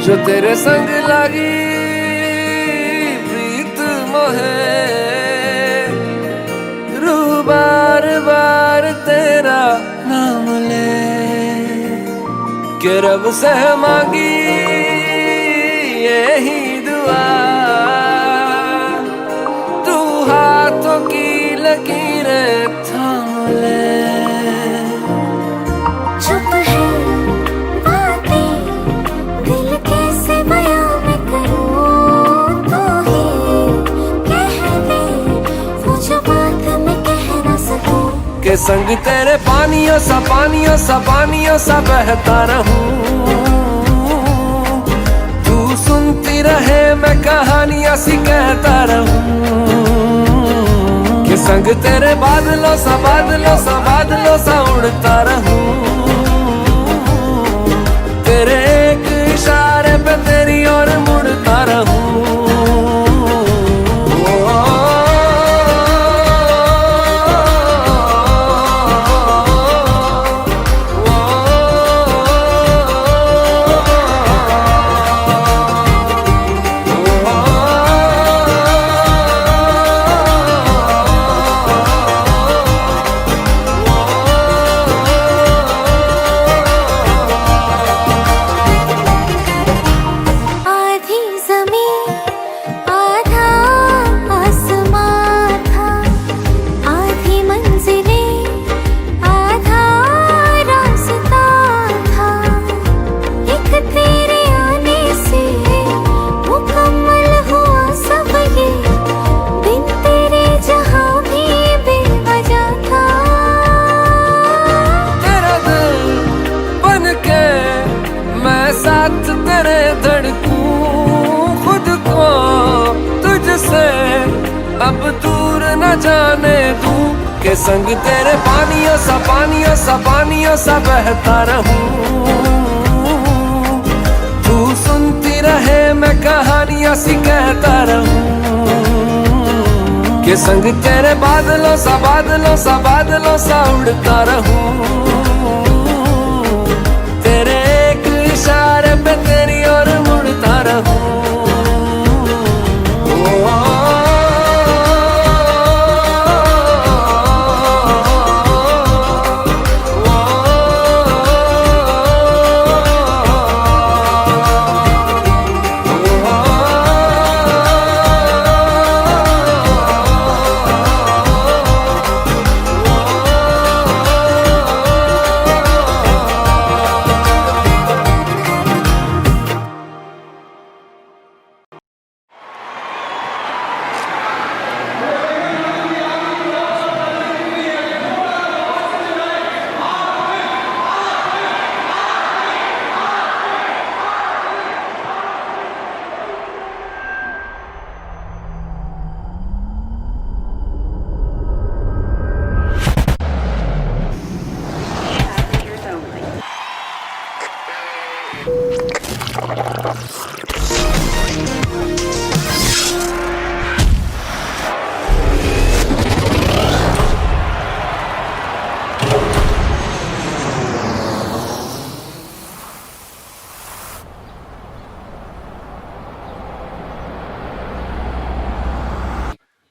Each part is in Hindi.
जो तेरे संग लगी प्रीत मोहे, रूह बार बार तेरा नाम ले के रब से मांगी यही दुआ, तू हाथों की लकीरें थाम ले। चुप है बातें दिल कैसे बयां मैं करूं, तो ही कह दे वो जो बात मैं कह न सकूं। के संग तेरे पानियों सा बहता रहूं, तू सुनती रहे मैं कहानियां सी कहता रहूं। के संग तेरे बादलों सा उड़ता रहूं, तेरे एक इशारे पे तेरी ओर मुड़ता रहूं। साथ तेरे धड़कूं खुद को तुझसे अब दूर न जाने दूं। के संग तेरे पानियों सा बहता रहूं, तू सुनती रहे मैं कहानियां सी कहता रहूं। के संग तेरे बादलों सा उड़ता रहूं, तेरे एक इशारे पे तेरी ओर मुड़ता रहूं।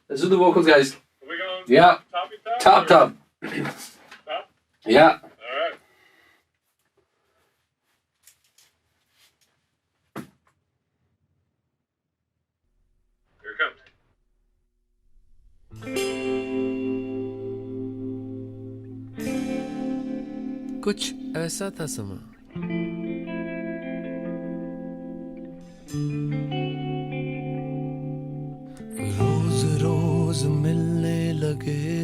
Let's do the vocals, guys. Are we going? Yeah. Top. Top. Top? Yeah. All right. Here it comes. कुछ ऐसा था समा, रोज रोज मिलने लगे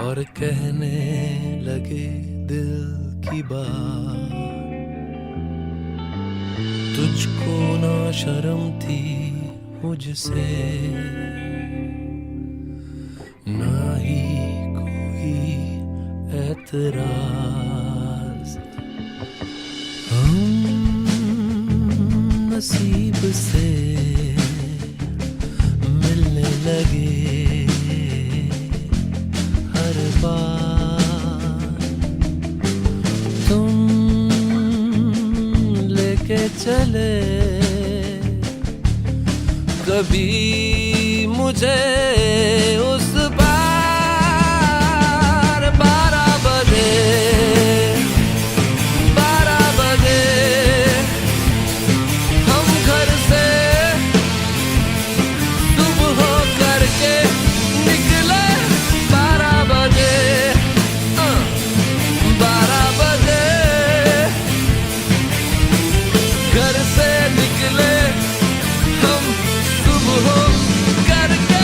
और कहने लगे दिल की बात। तुझको ना शर्म थी मुझसे, ना ही कोई एतराज। हम नसीब से मिलने लगे हर बार। तुम कभी मुझे उस बार 12 बजे हम घर से सुबह करके निकले 12 बजे 12 बजे घर से निकले हम सुबह करके।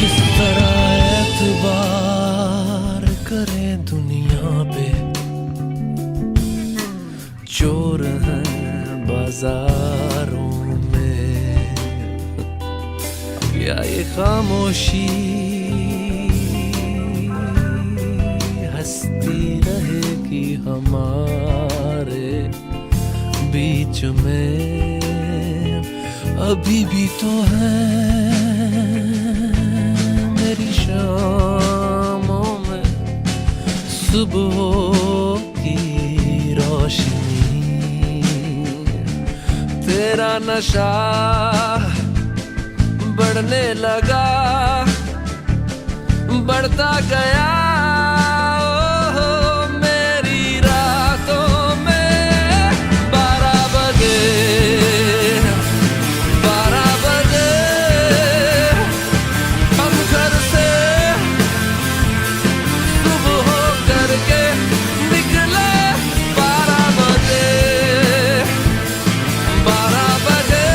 किस तरह एतबार करें दुनिया पे, चोर हैं बाजारों में, या ये खामोशी हंसती रहेगी हमारे बीच में। अभी भी तो है मेरी शामों में सुबह की रोशनी, तेरा नशा बढ़ने लगा, बढ़ता गया ओ मेरी रातों में। 12 बजे 12 बजे हम घर से सुबह करके निकले 12 बजे 12 बजे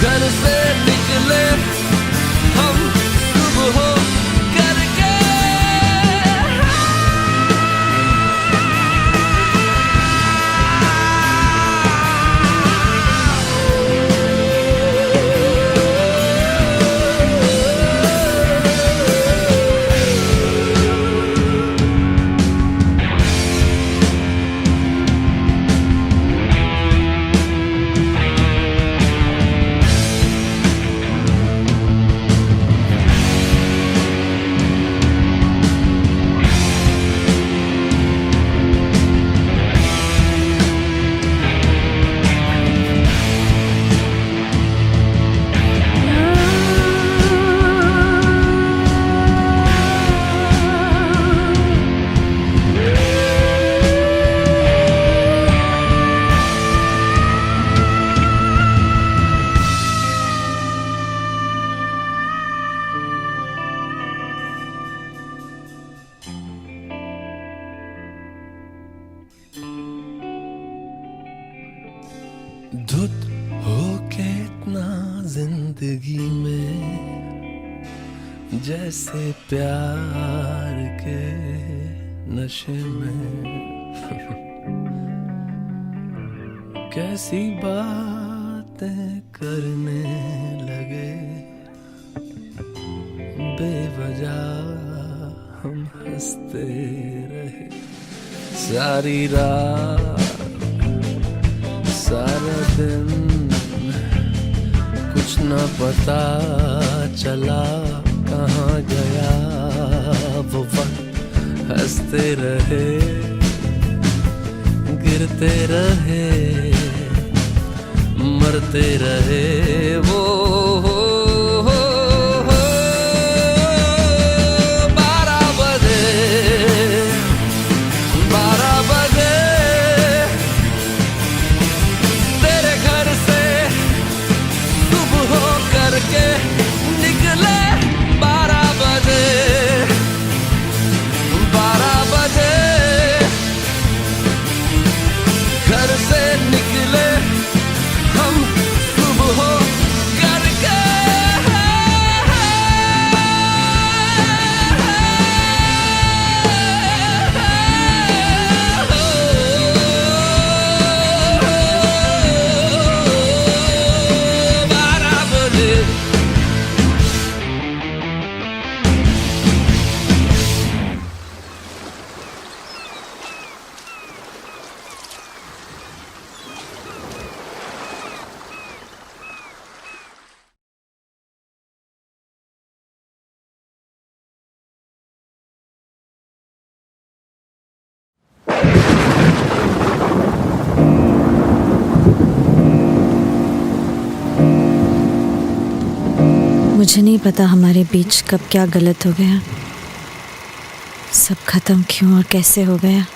घर से निकले हम सुबह करके। धुत होके इतना जिंदगी में, जैसे प्यार के नशे में। कैसी बातें करने लगे, बेवजह हम हंसते रहे सारी रात सारा दिन। कुछ न पता चला कहाँ गया वो वक्त, हंसते रहे गिरते रहे मरते रहे वो। 12 बजे 12 बजे तेरे घर से सुबह करके निकले 12 बजे 12 बजे घर से निकले हम सुबह मुझे नहीं पता हमारे बीच कब क्या गलत हो गया, सब खत्म क्यों और कैसे हो गया।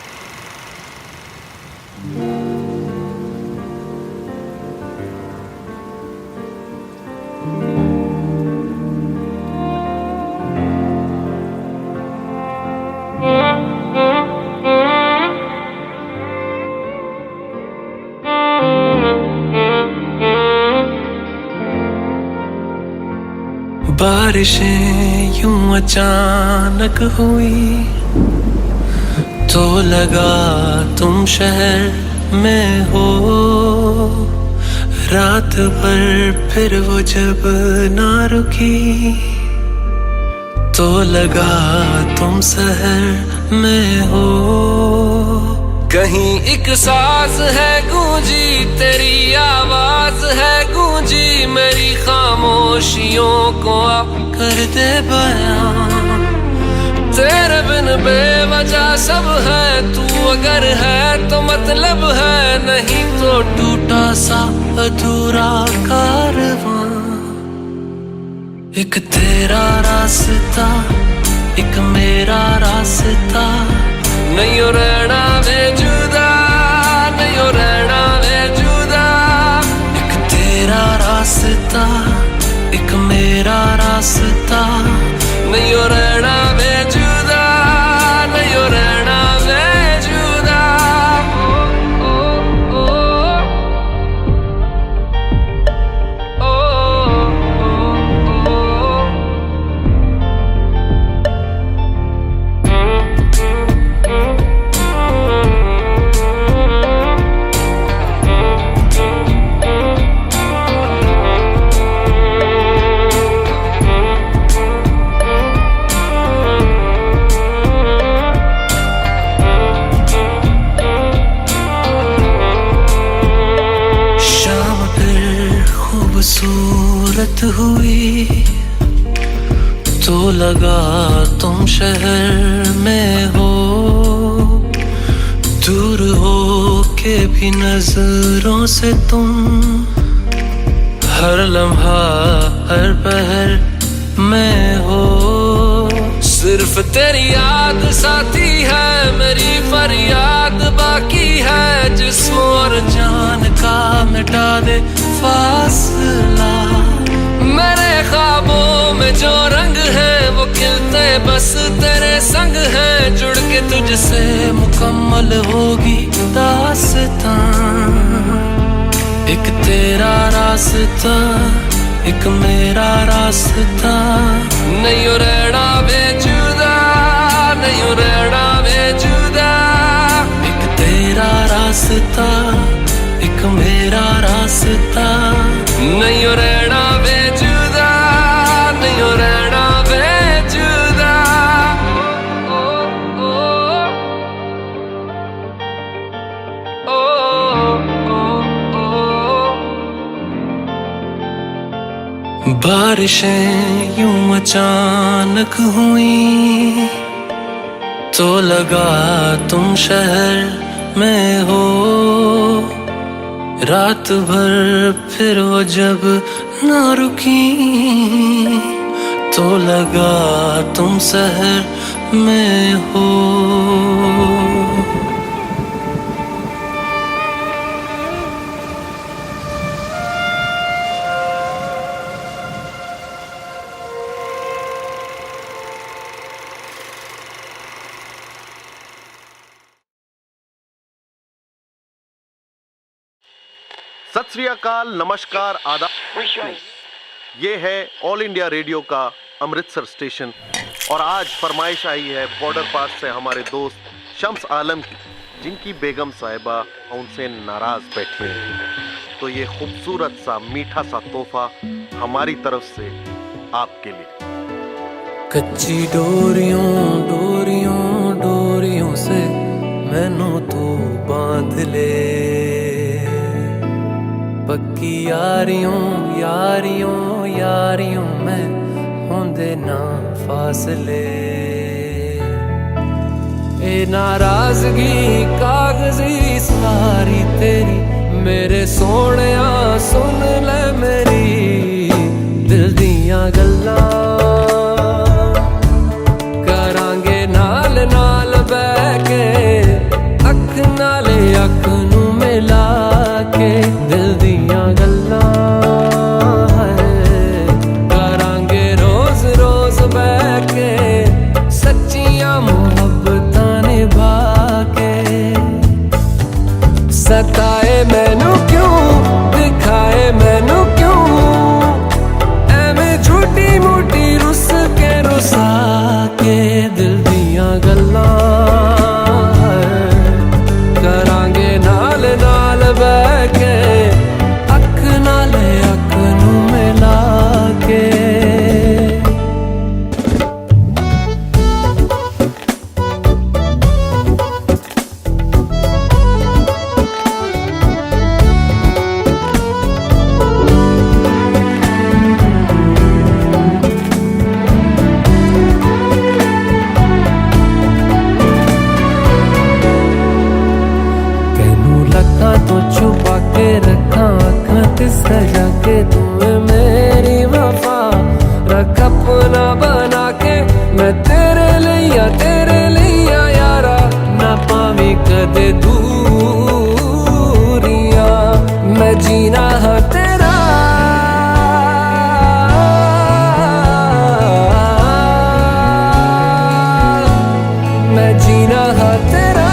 बारिशें यूं अचानक हुई तो लगा तुम शहर में हो। रात भर फिर वो जब ना रुकी तो लगा तुम शहर में हो। कहीं एक सांस है गूंजी तेरी आवाज है गूंजी, मेरी खामोशियों को आप कर दे बयां। तेरे बिन बेवजह सब है, तू अगर है तो मतलब है, नहीं तो टूटा सा अधूरा कारवां। एक तेरा रास्ता एक मेरा रास्ता, नहीं हो रहना वे जुदा, नहीं हो रहना वे जुदा। एक तेरा रास्ता एक मेरा रास्ता, नहीं हो रहना वे जुदा, नहीं हो रहना वे जुदा। ओ, ओ, ओ, ओ, ओ, ओ। खूबसूरत हुई तो लगा तुम शहर में हो। दूर हो के भी नजरों से तुम हर लम्हा हर पहर में हो। सिर्फ तेरी याद साथी है, मेरी फरियाद बाकी है, जिस्म और जान का मिटा दे फासला। मेरे ख्वाबों में जो रंग है वो खिलते बस तेरे संग है। जुड़ के तुझसे मुकम्मल होगी दास्तां। एक तेरा रास्ता एक मेरा रास्ता, नहीं हो रहना वे जुदा, नहीं हो रहना वे जुदा। एक तेरा रास्ता एक मेरा रास्ता, नहीं हो रहना वे जुदा, नहीं हो रहना वे जुदा। ओ, ओ, ओ, ओ, ओ, ओ। बारिशें यूं अचानक हुई तो लगा तुम शहर में हो। रात भर फिर वो जब ना रुकी तो लगा तुम शहर में हो। सत श्री अकाल, नमस्कार, आदाब। ये है ऑल इंडिया रेडियो का अमृतसर स्टेशन और आज फरमाइश आई है बॉर्डर पास से हमारे दोस्त शम्स आलम की, जिनकी बेगम साहिबा उनसे नाराज बैठी हैं। तो ये खूबसूरत सा मीठा सा तोहफा हमारी तरफ से आपके लिए। कच्ची डोरियों डोरियों डोरियों से मैनू तू बांध ले। पक्की यारियों यारियों यारियों में होंदे ना फासले। ए नाराजगी कागजी सारी तेरी, मेरे सोहणिया सुन ले मेरी। दिल दिया ਦੀਆਂ ਗੱਲਾਂ ਕਰਾਂਗੇ ਨਾਲ ਨਾਲ ਬਹਿ ਕੇ ਅੱਖ ਨਾਲੇ ਅੱਖ ਨੂੰ ਮਿਲਾ ਕੇ ਦਿਲ ਦੀਆਂ ਗੱਲਾਂ ਕਰਾਂਗੇ ਰੋਜ਼ ਰੋਜ਼ ਬਹਿ ਕੇ ਸੱਚੀਆਂ ਮੁਹੱਬਤਾਂ ਨਿਭਾ ਕੇ ਸਤਾਏ ਮੈਨੂੰ ਕਿਉਂ ਦਿਖਾਏ ਮੈਨੂੰ ਕਿਉਂ ਐਵੇਂ ਝੂਠੀ ਮੂਠੀ ਰੁੱਸ ਕੇ ਰੁਸਾ ਕੇ ਦਿਲ ਦੀਆਂ ਗੱਲਾਂ ਕਰਾਂਗੇ ਨਾਲ ਨਾਲ ਬਹਿ ਕੇ ਅੱਖ ਨਾਲ ਅੱਖ ਨੂੰ ਮਿਲਾ ਕੇ तो छुपा के रखा खत सजा के तुम्हें मेरी वफा रख अपना बना के मैं तेरे लिया यारा ना पावी कदे दूरियां मैं जीना हाँ तेरा मैं जीना हाँ तेरा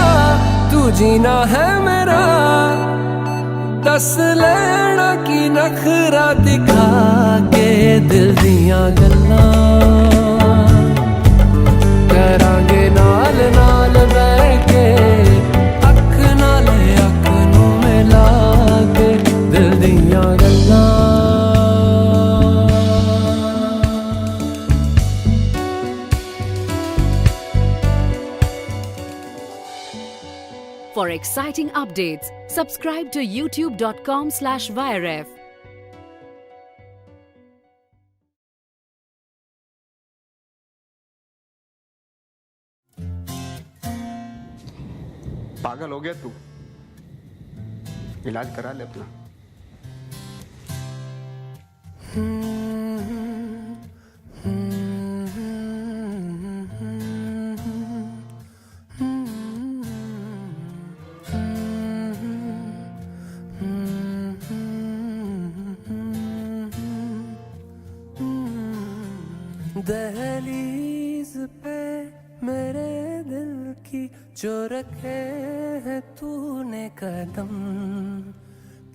तू जीना है मेरा दस लेना की नखरा दिखा के दिल दियां गल्लां करांगे नाल नाल बह के अख नाल अख नू मिला के दिल दियां गल्लां For exciting updates, subscribe to youtube.com/viref. पागल हो गया तू? इलाज करा ले अपना। दहलीज पे मेरे दिल की जो रखे है तूने कदम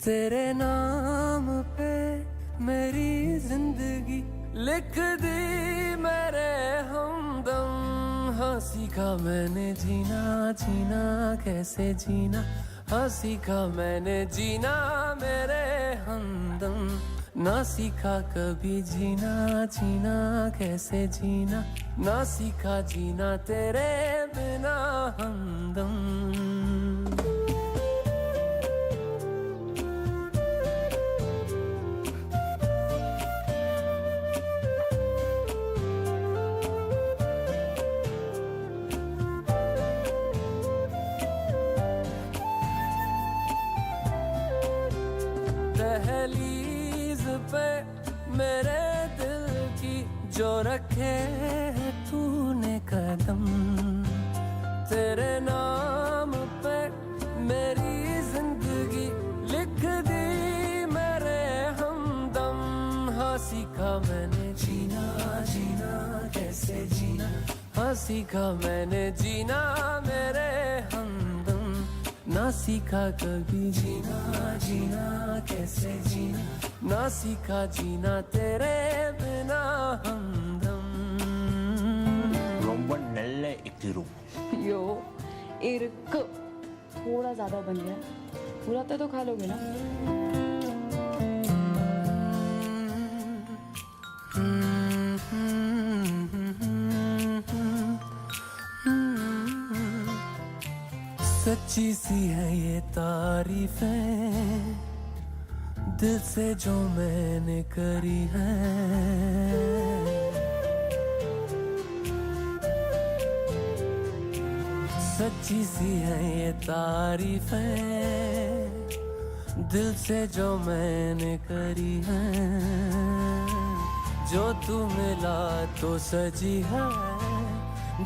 तेरे नाम पे मेरी जिंदगी लिख दी मेरे हमदम हाँ सीखा मैंने जीना जीना कैसे जीना हाँ सीखा मैंने जीना मेरे हमदम ना सीखा कभी जीना जीना कैसे जीना ना सीखा जीना तेरे बिना हमदम दहलीज पे मेरे दिल की जो रखे है तूने कदम तेरे नाम पे मेरी जिंदगी लिख दी मेरे हमदम हाँ सीखा मैंने जीना जीना कैसे जीना हाँ सीखा मैंने जीना मेरे हमदम ना सीखा कभी जीना जीना कैसे जीना ना सीखा जीना तेरे बिना हमदम ரொம்ப நல்ல இத்திரு यो इरक थोड़ा ज़्यादा बन गया पूरा तो खा लोगे ना सच्ची सी है ये तारीफें दिल से जो मैंने करी है सच्ची सी है ये तारीफें दिल से जो मैंने करी है जो तू मिला तो सजी है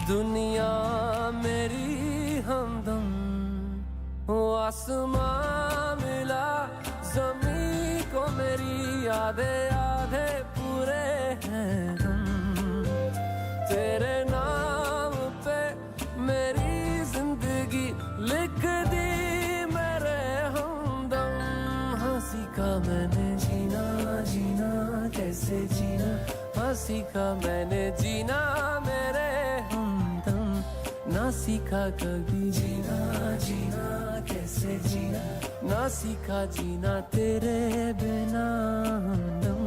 दुनिया मेरी हमदम। ओ आसमां मिला ज़मीं को मेरी आधे आधे पूरे हैं हम। तेरे नाम पे मेरी जिंदगी लिख दी मेरे हमदम। हाँ सीखा मैंने जीना जीना कैसे जीना, हाँ सीखा मैंने जीना मेरे हमदम। ना सीखा कभी जीना जीना कैसे जीना, ना सीखा जीना तेरे बिना हमदम।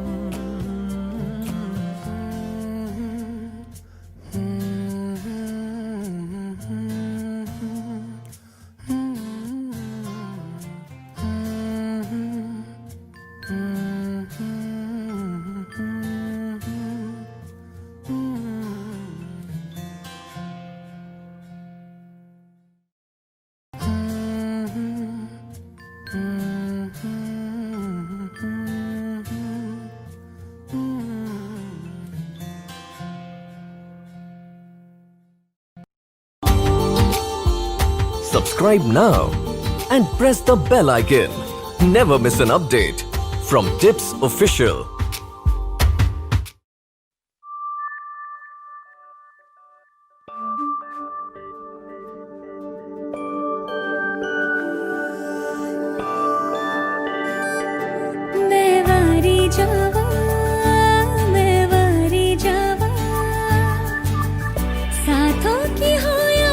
Subscribe now and press the bell icon. Never miss an update from Tips Official. मैं वारी जावा, मैं वारी जावा, साथों की हो या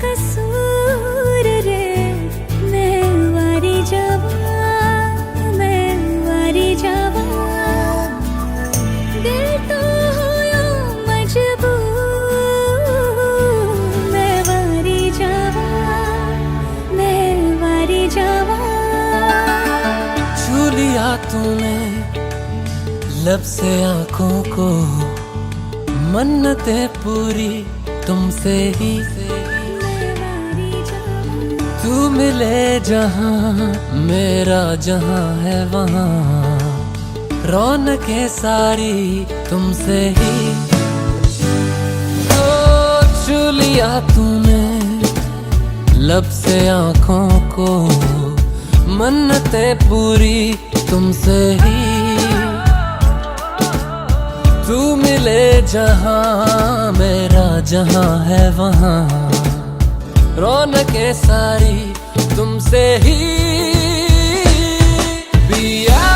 कसूर रे। मैं वारी जावा, मैं वारी जावा, दिल तो हो या मजबूर। मैं वारी जावा, मैं वारी जावा। छू लिया तूने लब से आंखों को, मन्नतें पूरी तुमसे ही। तू मिले जहां मेरा जहां है वहां, रौनकें सारी तुमसे ही। ओ छू लिया तूने लब से आंखों को, मन्नतें पूरी तुमसे ही। तू मिले जहां मेरा जहां है वहां, रौनकें सारी तुमसे ही। पिया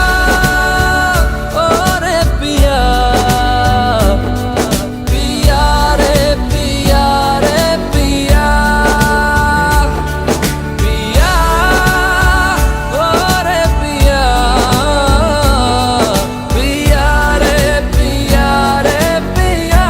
ओ रे पिया, पिया रे पिया रे पिया, पिया ओ रे पिया, पिया रे पिया रे पिया।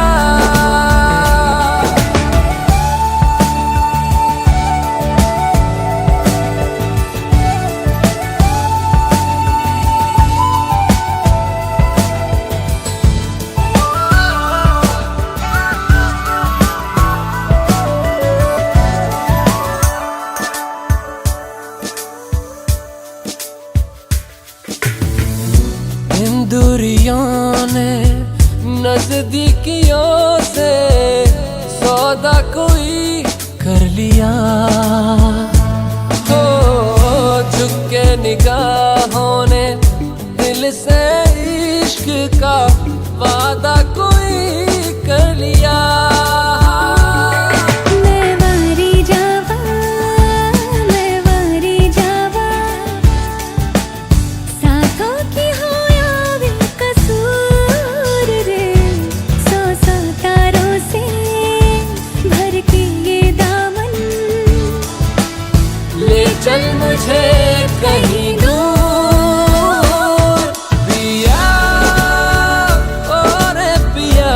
इन दूरियों ने नजदीकियों से सौदा कोई कर लिया। हो झुक के निगाहों ने दिल से इश्क का वादा कोई कर लिया। मैं वारी जावा, मैं वारी जावा, साथों की हो या बेकसूर रे। सौ सौ तारों से भर के ये दामन, ले चल मुझे कहीं दूर। पिया ओ रे पिया,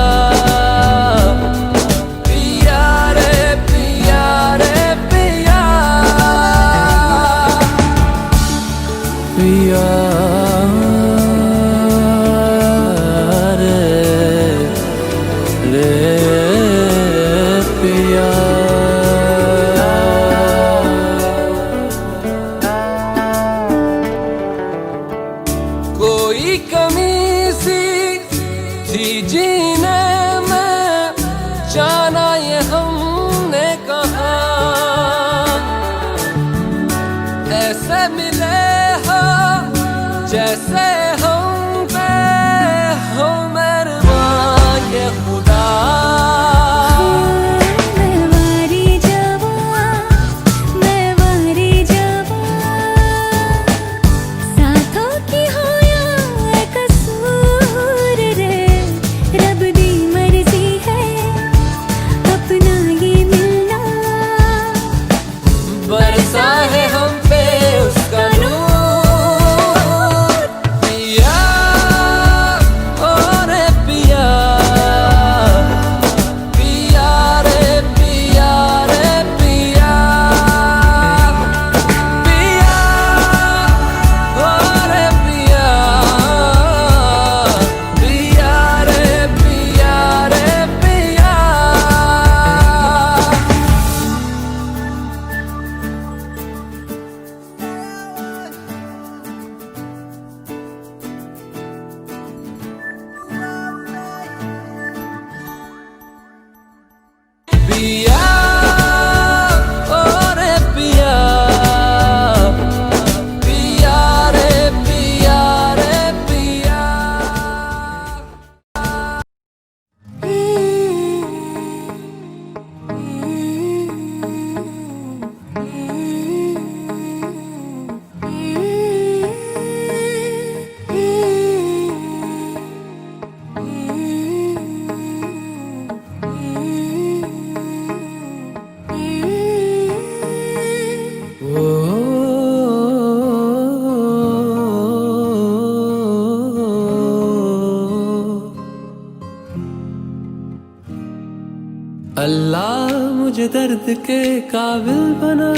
अल्लाह मुझे दर्द के काबिल बना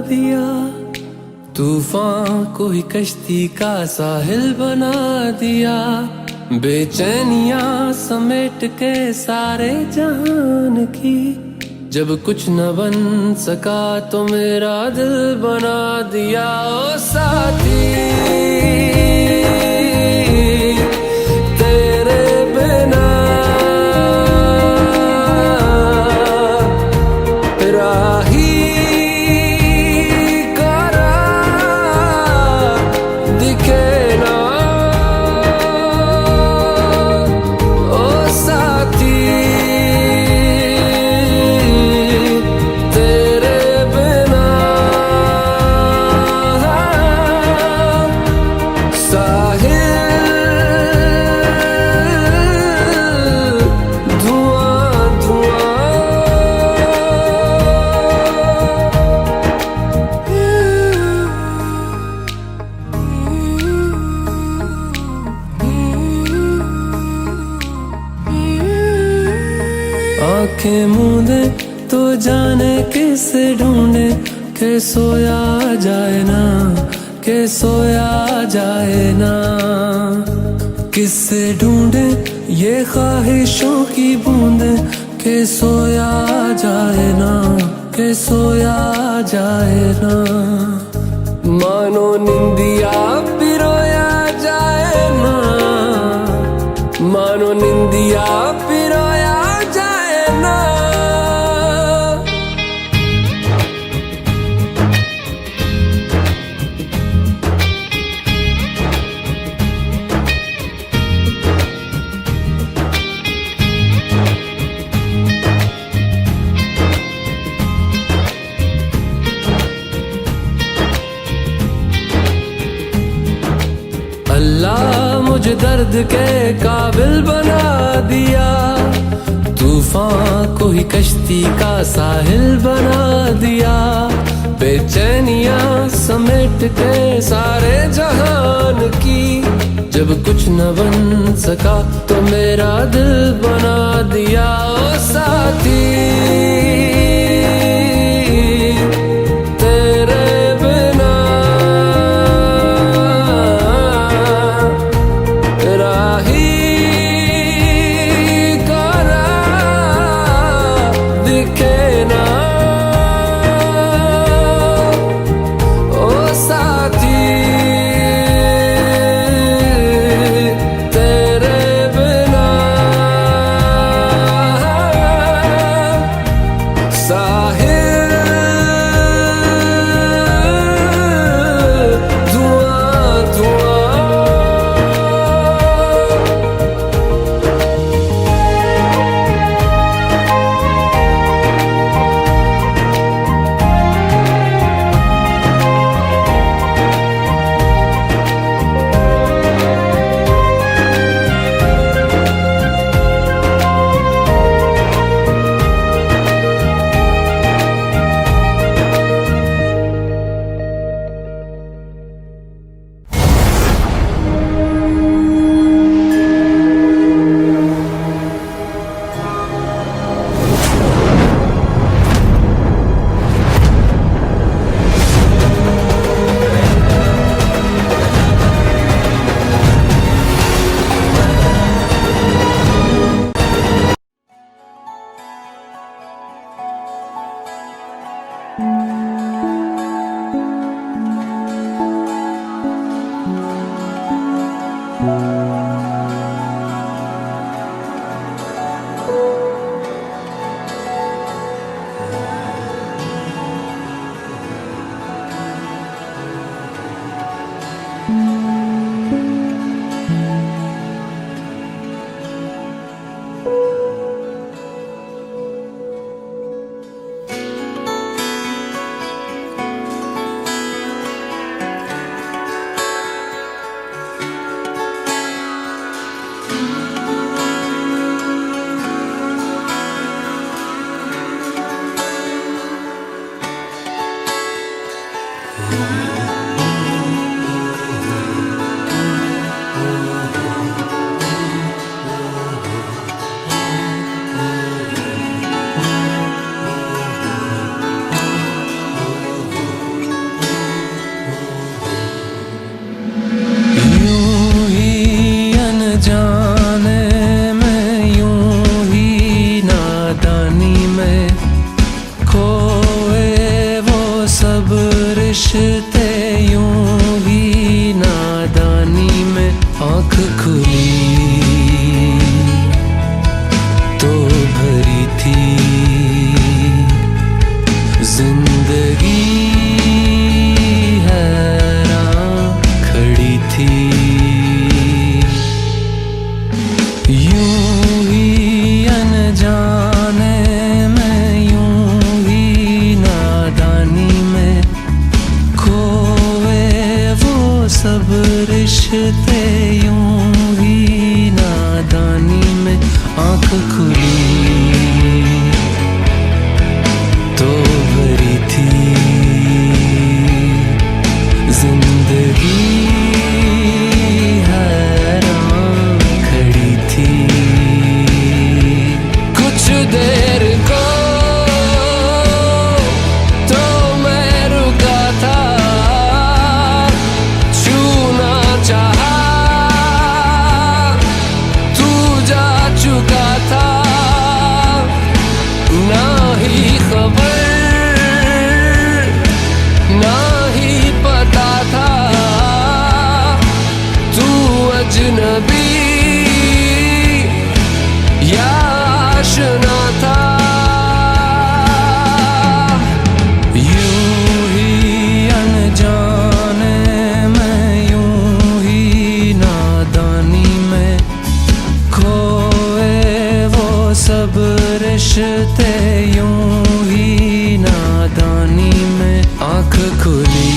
दिया, तूफान को ही कश्ती का साहिल बना दिया, बेचैनियां समेट के सारे जहान की, जब कुछ न बन सका तो मेरा दिल बना दिया। ओ साथी तेरे बिना राही करा दिखे ना। ओ साथी तेरे बिना साहिल धुआं धुआं। आंखें मूंदे तो जाने किसे ढूंढे, के सोया जाए ना, के सोया जाए ना। किससे ढूंढे ये ख्वाहिशों की बूंदे, के सोया जाए ना, के सोया जाए ना। मानो निंदिया पिरोया जाए ना, मानो निंदिया पिरोया जाए ना। अल्लाह मुझे दर्द के काबिल बना दिया, तूफान को ही कश्ती का साहिल बना दिया, बेचैनियां समेट के सारे जहान की, जब कुछ न बन सका तो मेरा दिल बना दिया। ओ साथी तेरे बिना राही करा दिखे ना। ओ साथी तेरे बिना थी जिंदगी हैरान खड़ी थी यूं ही अनजाने में यूं ही नादानी में खोए वो सब रिश्ते यूं ही नादानी में आँख खुली तो भरी थी जिंदगी हैरान खड़ी थी कुछ देर को तो मैं रुका था छूना चाहा तू जा चुका था ना ही खबर ना ही पता था तू अजनबी या आशना था यूं ही अनजाने में यूं ही नादानी में खोए वो सब रिश्ते यूं ही नादानी में आँख खुली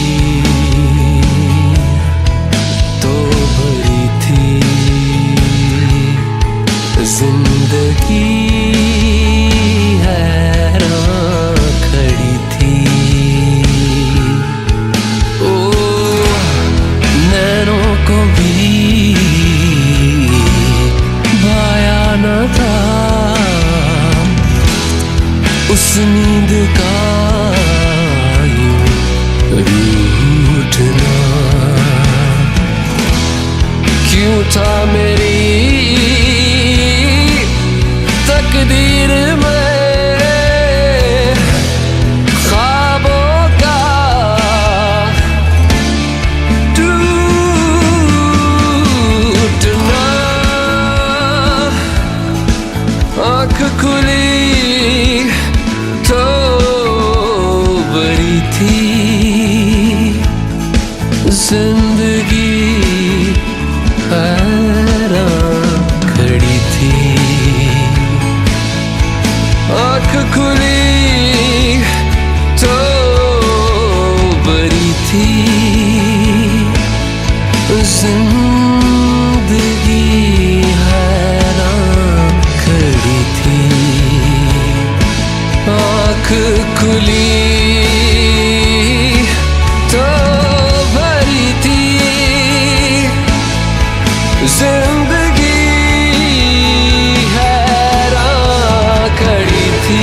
तो भरी थी जिंदगी हैरान खड़ी थी ओ नैनों को भी भाया न था उस नींद का यूं रूठना क्यों था मेरी तकदीर में ख्वाबों का टूटना आँख खुली तो बड़ी थी जिंदगी हैरान खड़ी थी आँख खुली तो बड़ी थी जिंदगी हैरान खड़ी थी आँख खुली तो भरी थी जिंदगी हैरान खड़ी थी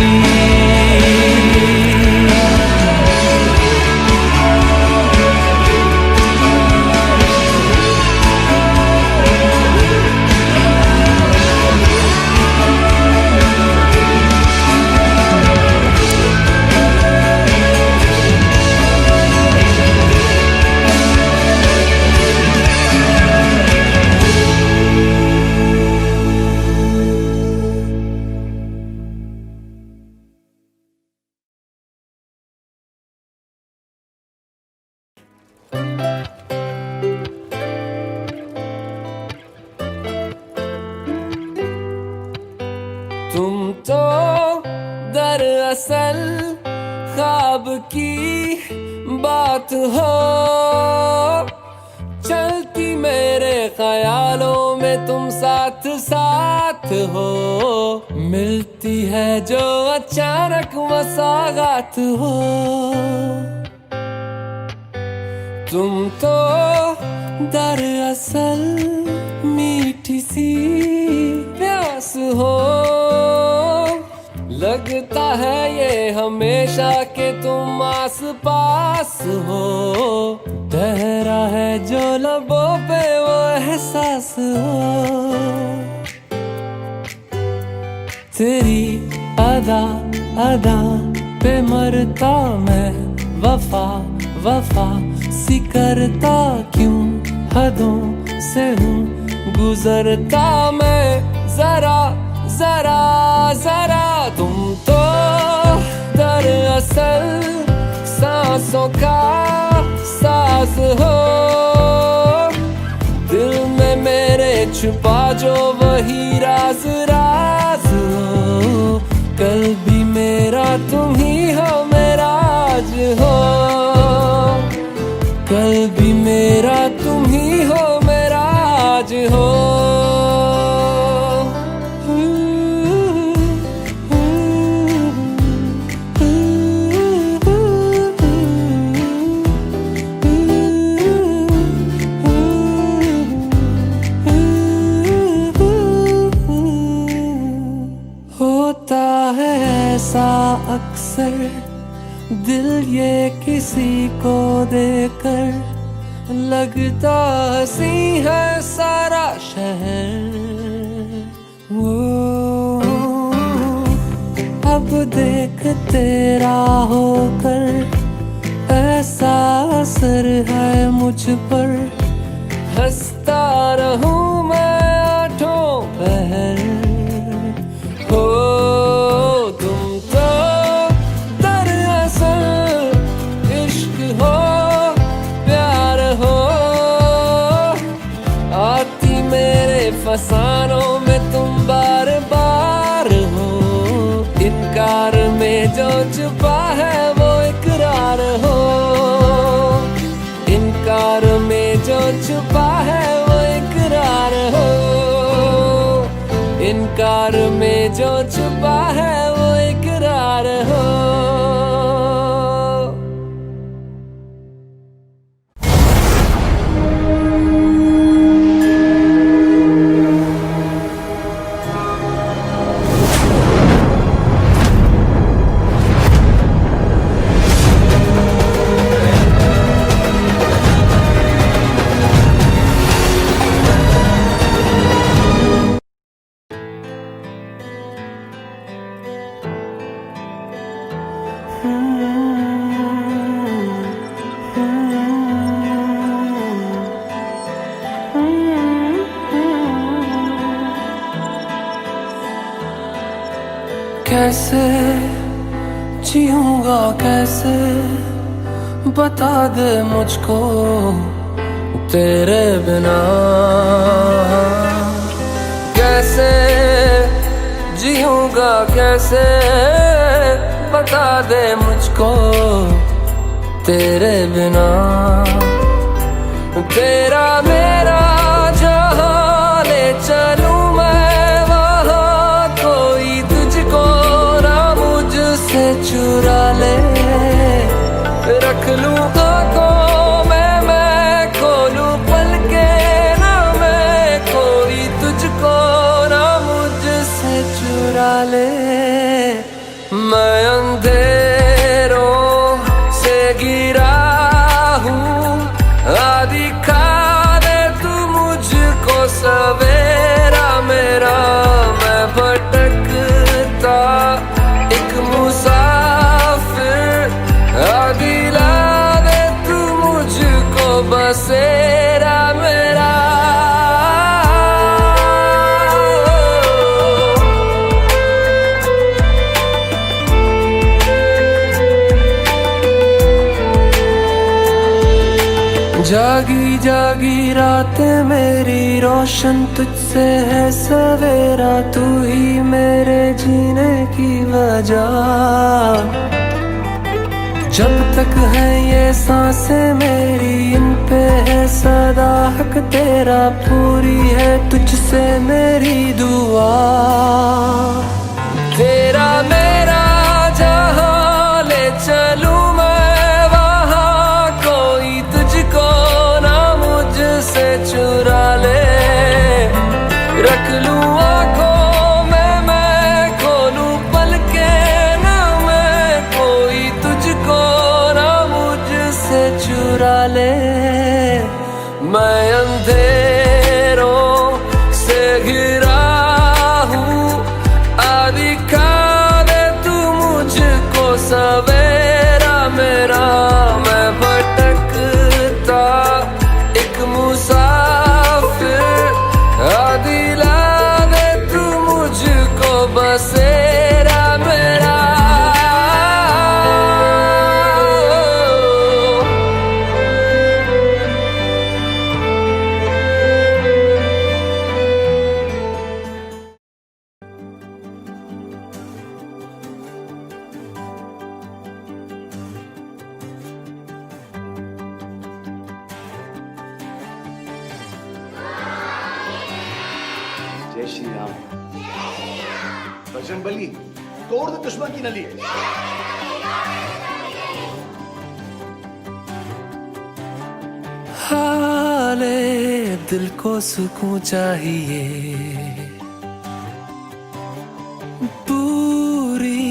तुम तो दरअसल ख्वाब की बात हो चलती मेरे ख्यालों में तुम साथ साथ हो मिलती है जो अचानक मसागात हो तुम तो दरअसल मीठी सी प्यास हो लगता है ये हमेशा के तुम आस पास हो ठहरा है जो लबों पे वो एहसास हो तेरी अदा अदा पे मरता मैं वफा वफा सी करता क्यों हदों से हूँ गुजरता मैं जरा जरा जरा तुम अनोखा सास हो, दिल में मेरे छुपा जो वही राज राज हो। कल भी मेरा तुम ही हो, मेरा आज हो, कल भी मेरा तुम ही हो, मेरा आज हो। होता है ऐसा अक्सर, दिल ये किसी को देकर लगता हंसी है सारा शहर। वो अब देख तेरा होकर ऐसा असर है मुझ पर, हंसता रहूं मैं आठों पहर। हो तुम तो दरअसल इश्क हो, प्यार हो, आती मेरे फसानों में तुम बार बार हो। इनकार में जो छुपा है वो इकरार हो, इनकार में जो छुपा है वो इकरार हो, इनकार में जो छुपा है वो इकरार हो। कैसे जीऊंगा कैसे, बता दे मुझको तेरे बिना। कैसे जीऊंगा कैसे, बता दे मुझको तेरे बिना। तेरा मेरा जहां ले चलूं मैं वहां, कोई तुझको ना मुझसे चुरा ले। रख लूं आंखों में मैं खोलूं पलके ना मैं, कोई तुझको ना मुझसे चुरा ले। मैं अंधेरों से गिरा हूँ, दिखा दे तू मुझको सवेरा मेरा। मैं भटकता एक मुसाफिर, दिला दे तू मुझको बसेरा मेरा। जागी जागी रातें मेरी रोशन तुझसे है सवेरा, तू ही मेरे जीने की वजह। जब तक है ये सांसें मेरी, इन पे है सदा हक तेरा, पूरी है तुझसे मेरी दुआ। तेरा मेरा जहां ले चलूं मैं वहां, कोई तुझको ना मुझसे चुरा ले। रख लूं आंखों में मैं खोलूं पलके ना मैं, कोई तुझको ना मुझसे चुरा ले। मैं अंधेरों से घिरा हूँ, दिखा दे तू मुझको सवेरा मेरा। मैं भटकता एक मुसाफिर, दिला दे तू मुझको बसेरा मेरा। जय श्री राम। बजरंग बली तोड़ दे दुश्मन की नली। हाले दिल को सुकून चाहिए, पूरी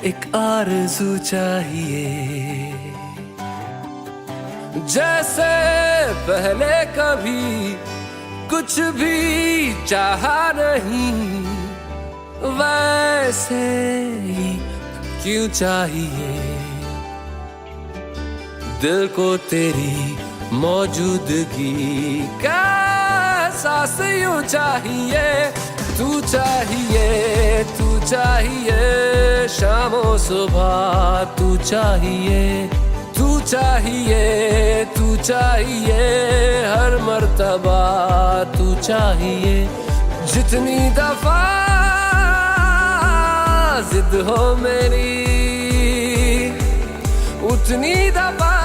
एक आरज़ू चाहिए, जैसे पहले कभी कुछ भी चाहा नहीं, वैसे ही क्यों चाहिए। दिल को तेरी मौजूदगी का एहसास यूं चाहिए। तू चाहिए, तू चाहिए, शामों सुबह तू चाहिए, तू चाहिए, तू चाहिए, हर मर्तबा तू चाहिए। जितनी दफा जिद हो मेरी, उतनी दफा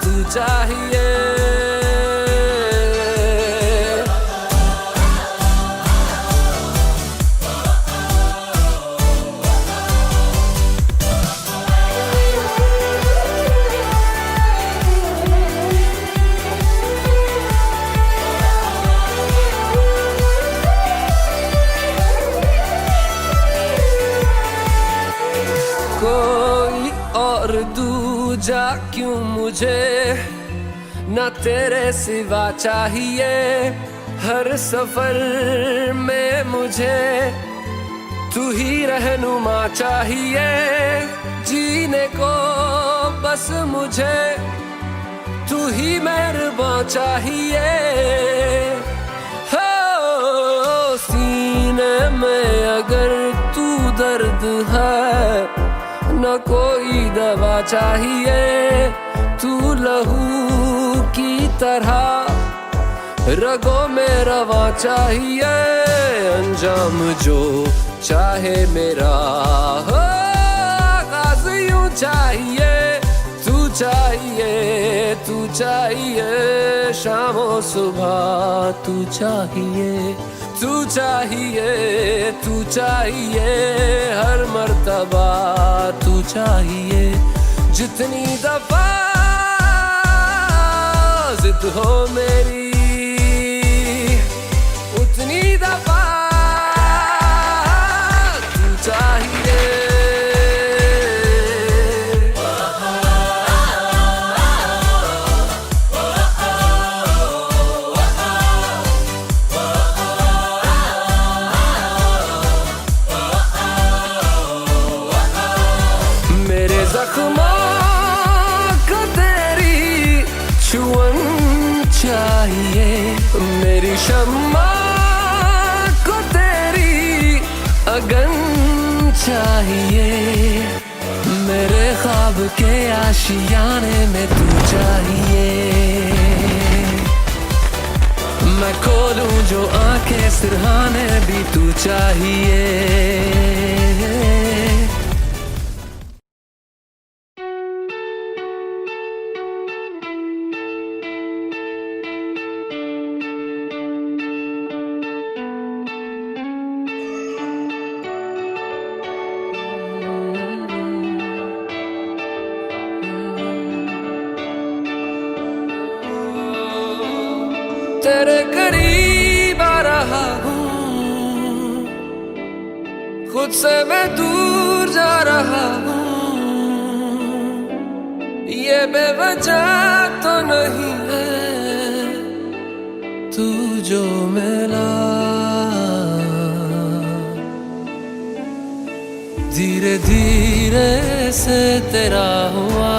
तू चाहिए। कोई और दूजा क्यों मुझे न तेरे सिवा चाहिए। हर सफर में मुझे तू ही रहनुमा चाहिए। जीने को बस मुझे तू ही मेहरबान चाहिए। हो सीने में अगर तू दर्द है, न कोई दवा चाहिए। तू लहू की तरह रगों में रवा चाहिए। अंजाम जो चाहे मेरा हो, आगाज़ यूं चाहिए। तू चाहिए, तू चाहिए, शामों सुबह तू चाहिए, तू चाहिए, तू चाहिए, हर मर्तबा तू चाहिए। जितनी दफा जिद हो मेरी, उतनी दफा तू चाहिए। जख्मों को तेरी छुअन चाहिए। मेरी शम्मा को तेरी अगन चाहिए। मेरे ख्वाब के आशियाने में तू चाहिए। मैं खोलूं जो आंखें सिरहाने भी तू चाहिए। तेरे करीब आ रहा हूँ, खुद से मैं दूर जा रहा हूँ। ये बेवजह तो नहीं है तू जो मिला। धीरे धीरे से तेरा हुआ,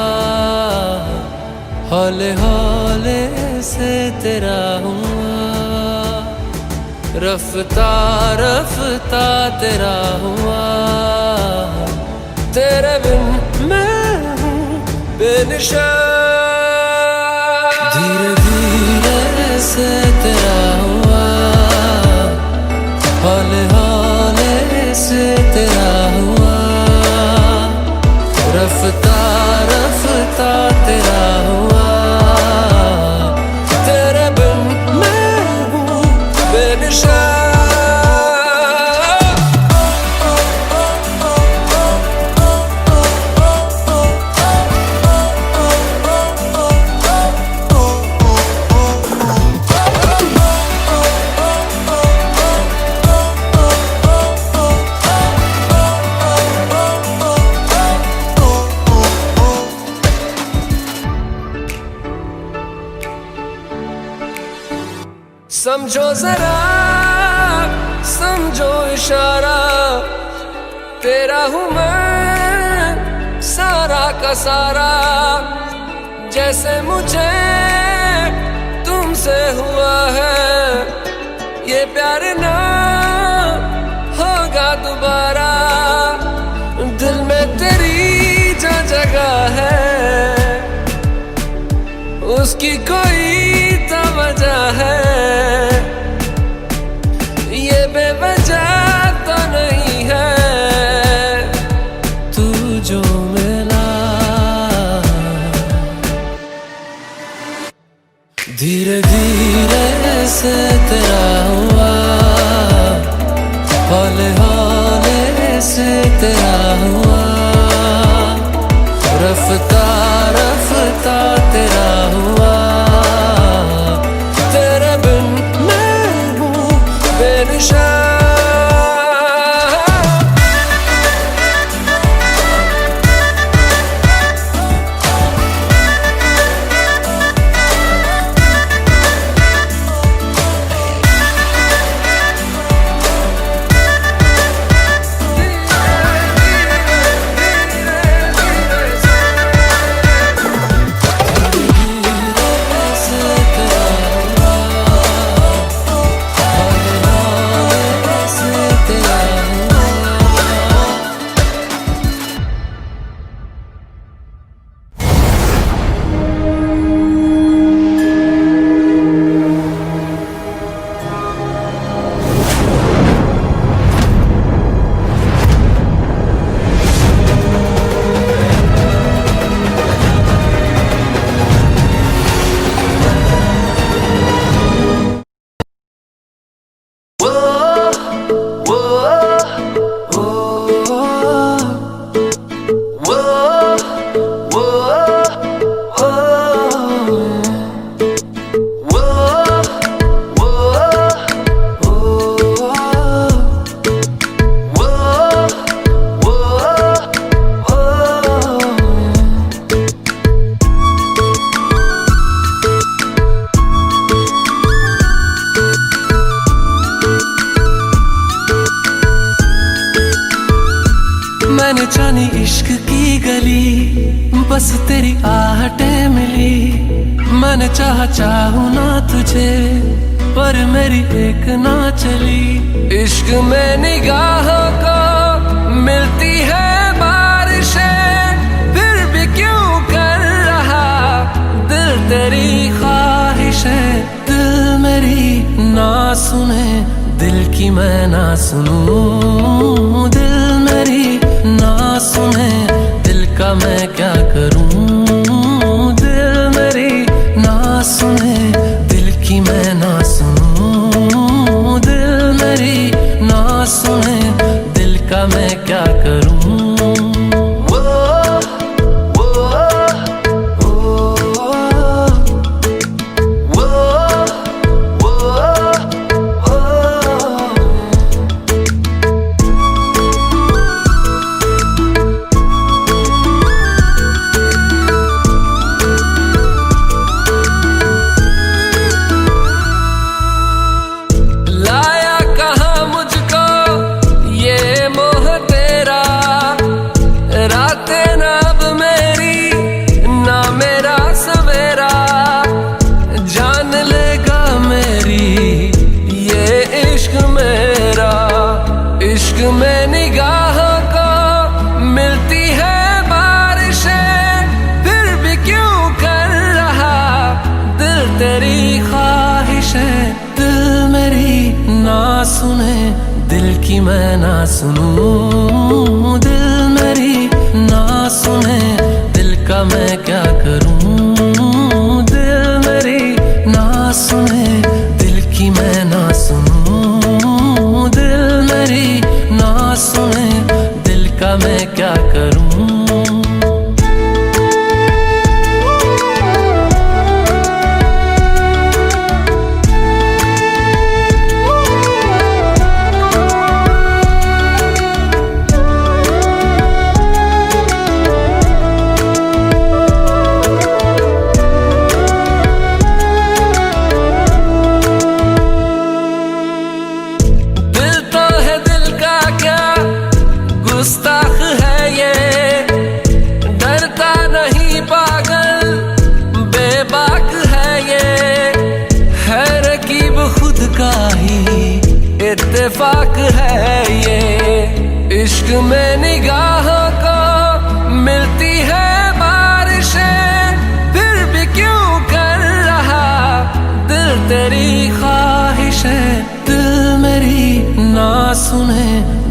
हौले हौले से तेरा हुआ। रफ्ता रफ्ता तेरा हुआ। तेरे बिन मैं हूँ बेनिशान। धीरे धीरे से तेरा हुआ, हौले हौले से तेरा हुआ। रफ्ता रफ्ता तेरा हुआ। तेरे बिन मैं हूँ समझो जरा, समझो इशारा, तेरा हूँ मैं सारा का सारा। जैसे मुझे तुमसे हुआ है ये प्यार ना होगा दोबारा। दिल में तेरी जो जगह है उसकी कोई तो वजह है, ये बेवजह तो नहीं है। तू जो मिला धीरे धीरे से तेरा हुआ, हौले हौले से तेरा हुआ, रफ्ता रफ्ता तेरा हुआ। तेरे बिन मैं हूँ बेनिशान। मैंने जानी इश्क की गली, बस तेरी आहटें मिली। मैंने चाहूँ ना तुझे, पर मेरी एक ना चली। इश्क में निगाहों को मिलती है बारिशें, फिर भी क्यों कर रहा दिल तेरी ख्वाहिशें। दिल मेरी ना सुने, दिल की मैं ना सुनूं। दिल मेरी ना सुने, दिल का मैं क्या करूं। दिल मेरी ना सुने, दिल की मैं ना सुनूं। दिल मेरी ना सुने, दिल का मैं क्या करूं। इश्क में निगाहों को मिलती है बारिशें, फिर भी क्यों कर रहा दिल तेरी ख्वाहिशें। दिल मेरी ना सुने, दिल की मैं ना सुनूं। दिल मेरी ना सुने, दिल का मैं क्या करूं। दिल मेरी ना सुने, दिल की मैं ना सुनूं। दिल मेरी ना सुने, दिल का मैं क्या करूं। गुस्ताख है ये, डरता नहीं पागल बेबाक है ये, है रकीब खुद का ही इत्तेफाक है ये। इश्क में निगाहों को मिलती है बारिशें, फिर भी क्यों कर रहा दिल तेरी ख्वाहिशें। दिल मेरी ना सुने,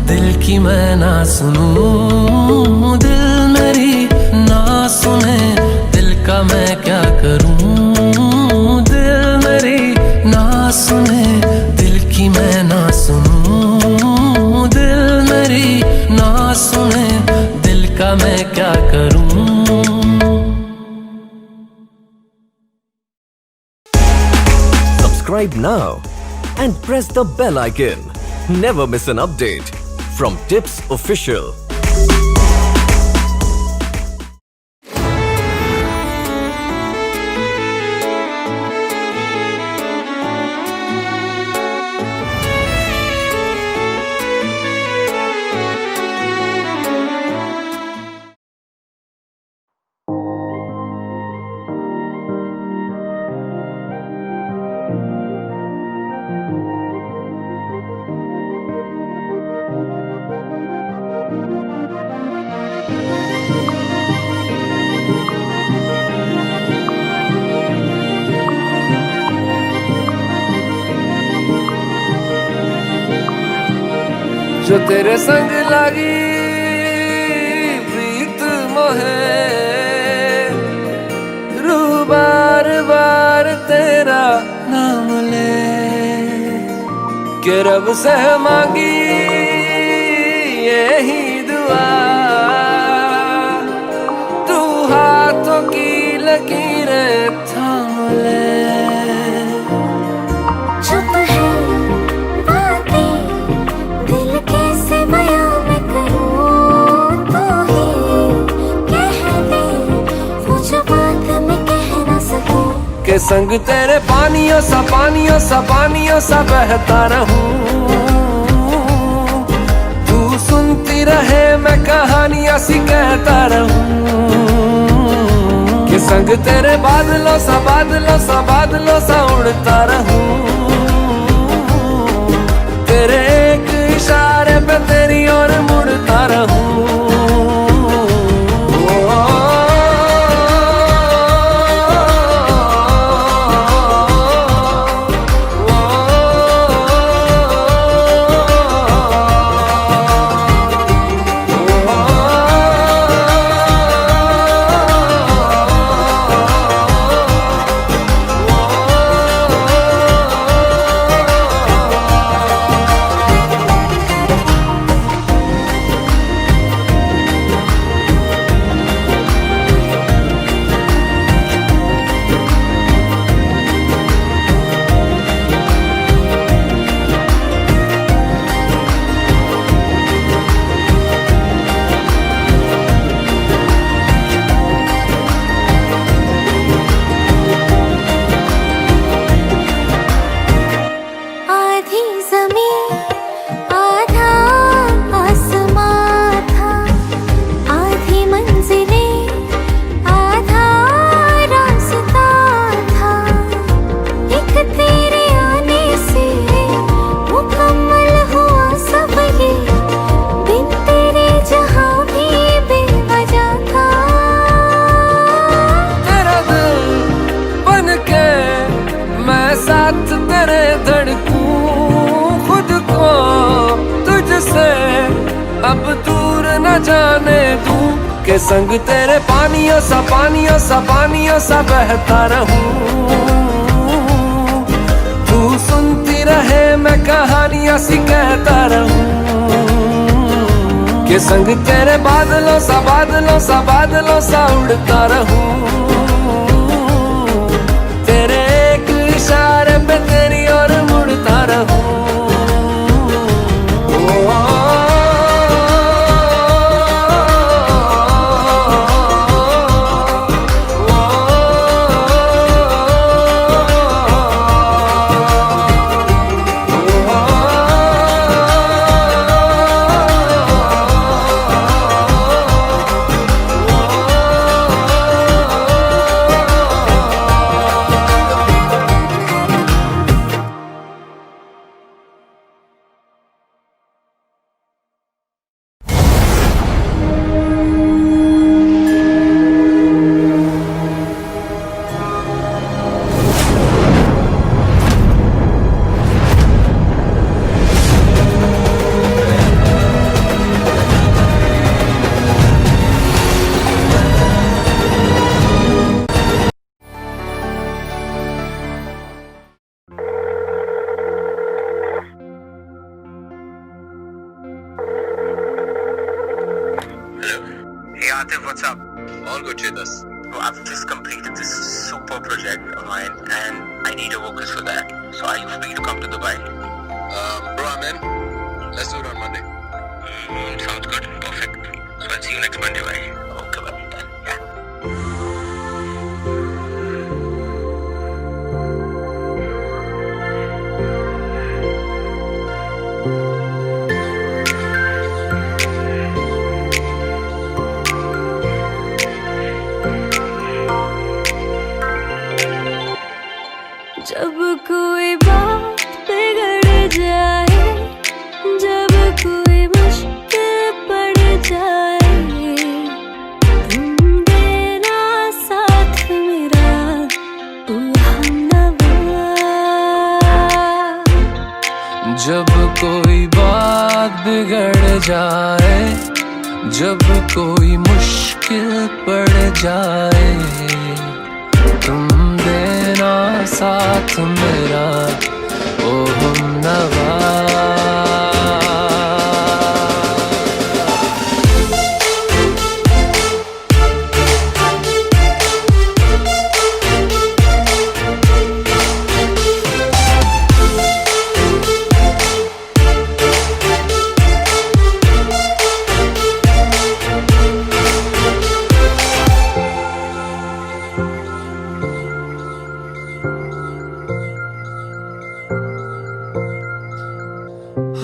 दिल की मैं ना सुनूं, दिल मेरी ना सुने, दिल का मैं क्या करूं। दिल मेरी ना सुने, दिल की मैं ना सुनूं, दिल मेरी ना सुने, दिल का मैं क्या करूं। Subscribe now and press the bell icon. Never miss an update from Tips Official. जो तेरे संग लगी प्रीत मोहे, रू बार बार तेरा नाम ले, के रब से मांगी यही दुआ, तू हाथों की लकीरें थाम ले। चुप है बातें, दिल कैसे बयां मैं करूं, तू ही कह दे वो जो बात मैं कह ना सकूं। के संग तेरे पानियों सा बहता रहूं, तू सुनती रहे मैं कहानियां सी कहता रहूं। के संग तेरे बादलों सा उड़ता रहूं, तेरे एक इशारे पे तेरी ओर मुड़ता रहूं। अब दूर न जाने दूं, के संग तेरे पानियों सा बहता रहूं। तू सुनती रहे मैं कहानियां सी कहता रहूं, के संग तेरे बादलों सा उड़ता रहूं। तेरे एक इशारे पे तेरी ओर मुड़ता रहूं। Atif, what's up? All good, Chetas. So I've just completed this super project of mine and I need your vocals for that. So are you free to come to Dubai? Bro, I'm in. Let's do it on Monday. Sounds good. Perfect. So I'll see you next Monday, right? Okay, well, done. Yeah. जब कोई बात बिगड़ जाए, जब कोई मुश्किल पड़ जाए, तुम देना साथ मेरा, ओ हमनवा। जब कोई बात बिगड़ जाए, जब कोई मुश्किल पड़ जाए, तुम देना साथ मेरा, ओ हमनवा।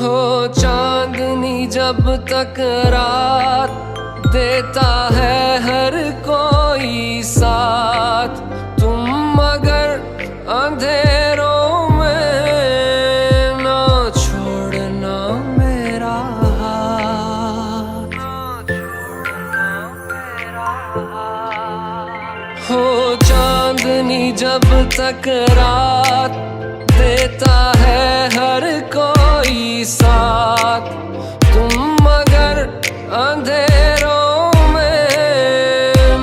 हो चांदनी जब तक रात देता है हर कोई साथ, तुम मगर अंधेरों में ना छोड़ना मेरा हाथ। हो चांदनी जब तक रात देता है हर कोई साथ, तुम मगर अंधेरों में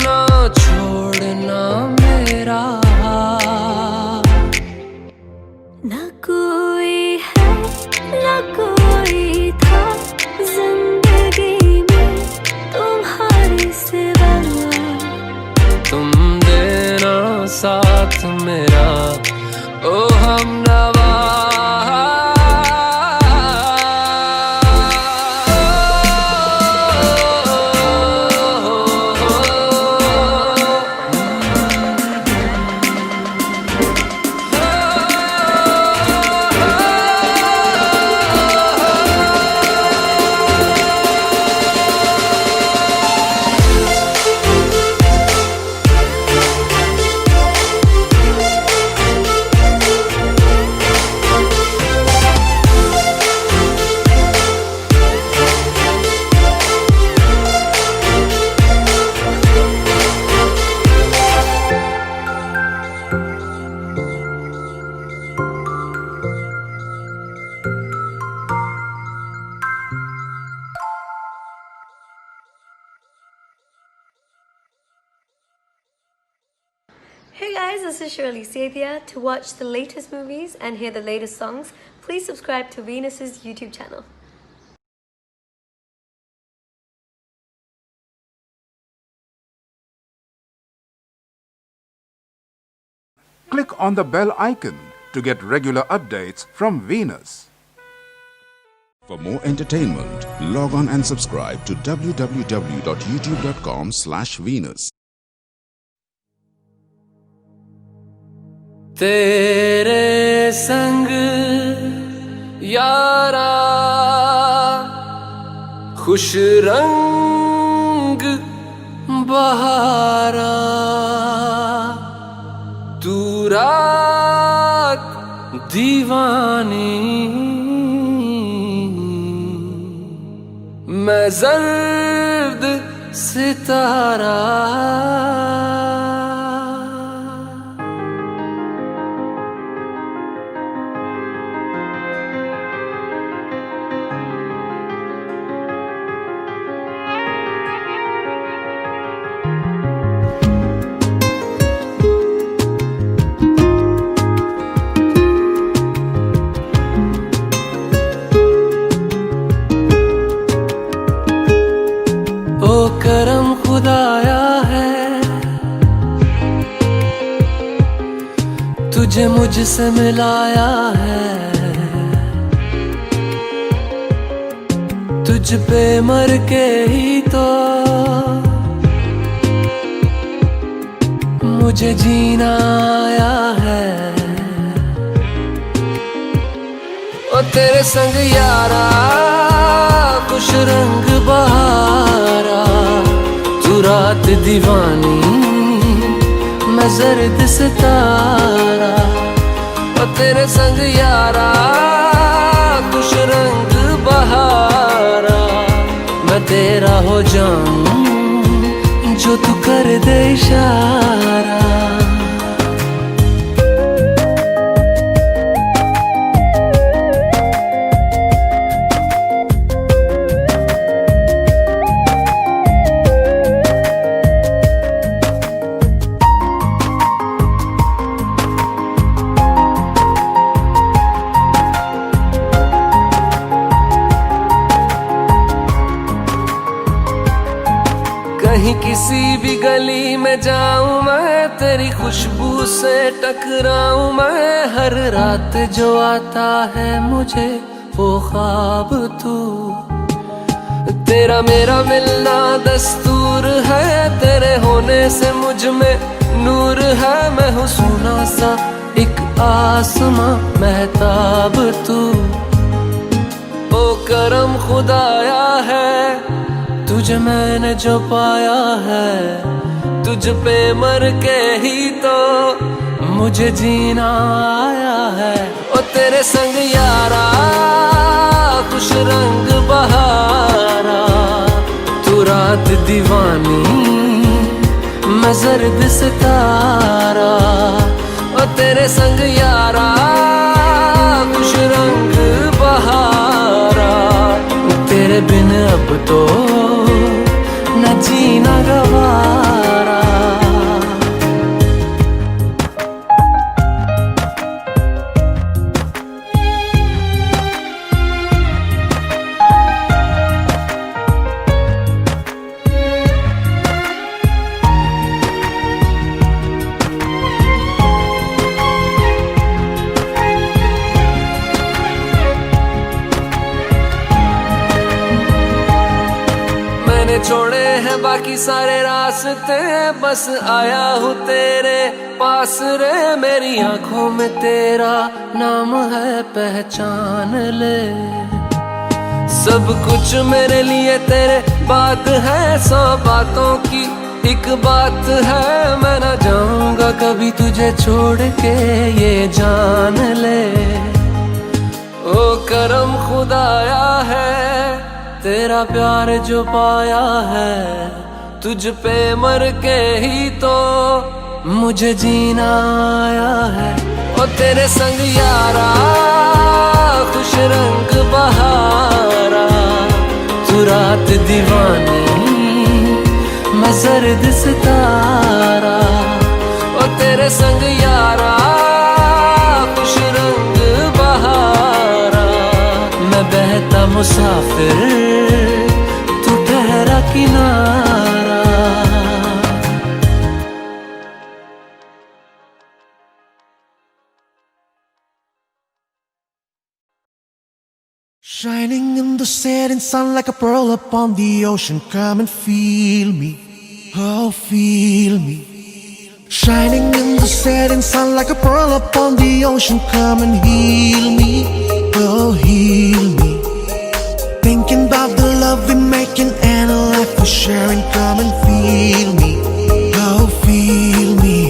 ना छोड़ना मेरा हाथ। ना कोई है, ना कोई था जिंदगी में तुम्हारे सिवा, तुम देना साथ मेरा, ओ हमनवा। Hey guys, this is Shirley Sathia. To watch the latest movies and hear the latest songs, please subscribe to Venus's YouTube channel. Click on the bell icon to get regular updates from Venus. For more entertainment, log on and subscribe to www.youtube.com/Venus. तेरे संग यारा खुश रंग बहारा, तू रात दीवानी, मैं जर्द सितारा। करम खुदाया है, तुझे मुझसे मिलाया है, तुझ पे मर के ही तो मुझे जीना आया है। ओ तेरे संग यारा कुछ रंग बहारा, तू रात दीवानी मैं जर्द सितारा। ओ तेरे संग यारा कुछ रंग बहारा, मैं तेरा हो जाऊं जो तू कर दे इशारा। कहीं किसी भी गली में जाऊं मैं, तेरी खुशबू से टकराऊं मैं, हर रात जो आता है मुझे वो ख्वाब तू। तेरा मेरा मिलना दस्तूर है, तेरे होने से मुझ में नूर है, मैं हूँ सोना सा एक आसमां महताब तू। ओ करम खुदाया है, तुझे मैंने जो पाया है, तुझ पे मर के ही तो मुझे जीना आया है। ओ तेरे संग यारा कुछ रंग बहारा, तू रात दीवानी मैं जर्द सितारा। ओ तेरे संग यारा कुछ रंग बहारा, तेरे बिन अब तो न जीना गवारा। छोड़े हैं बाकी सारे रास्ते, बस आया हूँ तेरे पास रे। मेरी आंखों में तेरा नाम है पहचान ले, सब कुछ मेरे लिए तेरे बात है, 100 बातों की एक बात है, मैं ना जाऊंगा कभी तुझे छोड़ के ये जान ले। ओ करम खुदाया है, तेरा प्यार जो पाया है, तुझ पे मर के ही तो मुझे जीना आया है। ओ तेरे संग यारा खुश रंग बहारा, तू रात दीवानी मैं जर्द सितारा। ओ तेरे संग यारा खुश रंग बहारा, मैं बहता मुसाफिर तू ठहरा किनारा। Shining in the setting sun like a pearl upon the ocean, come and feel me, oh feel me. Shining in the setting sun like a pearl upon the ocean, come and heal me, oh heal me. Thinking about the love we're making and a life we're sharing, come and feel me, oh feel me.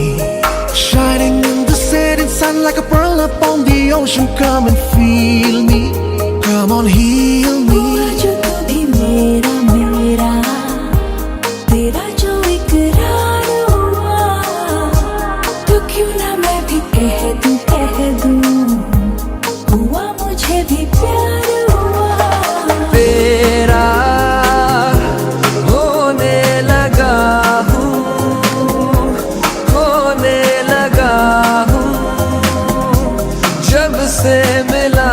Shining in the setting sun like a pearl upon the ocean, come and feel me, come on heal me. जो तू भी मेरा मेरा, तेरा जो इकरार हुआ, तो क्यों ना मैं भी कह दूं, हुआ मुझे भी प्यार हुआ। तेरा होने लगा हूँ, होने लगा हूँ, जब से मिला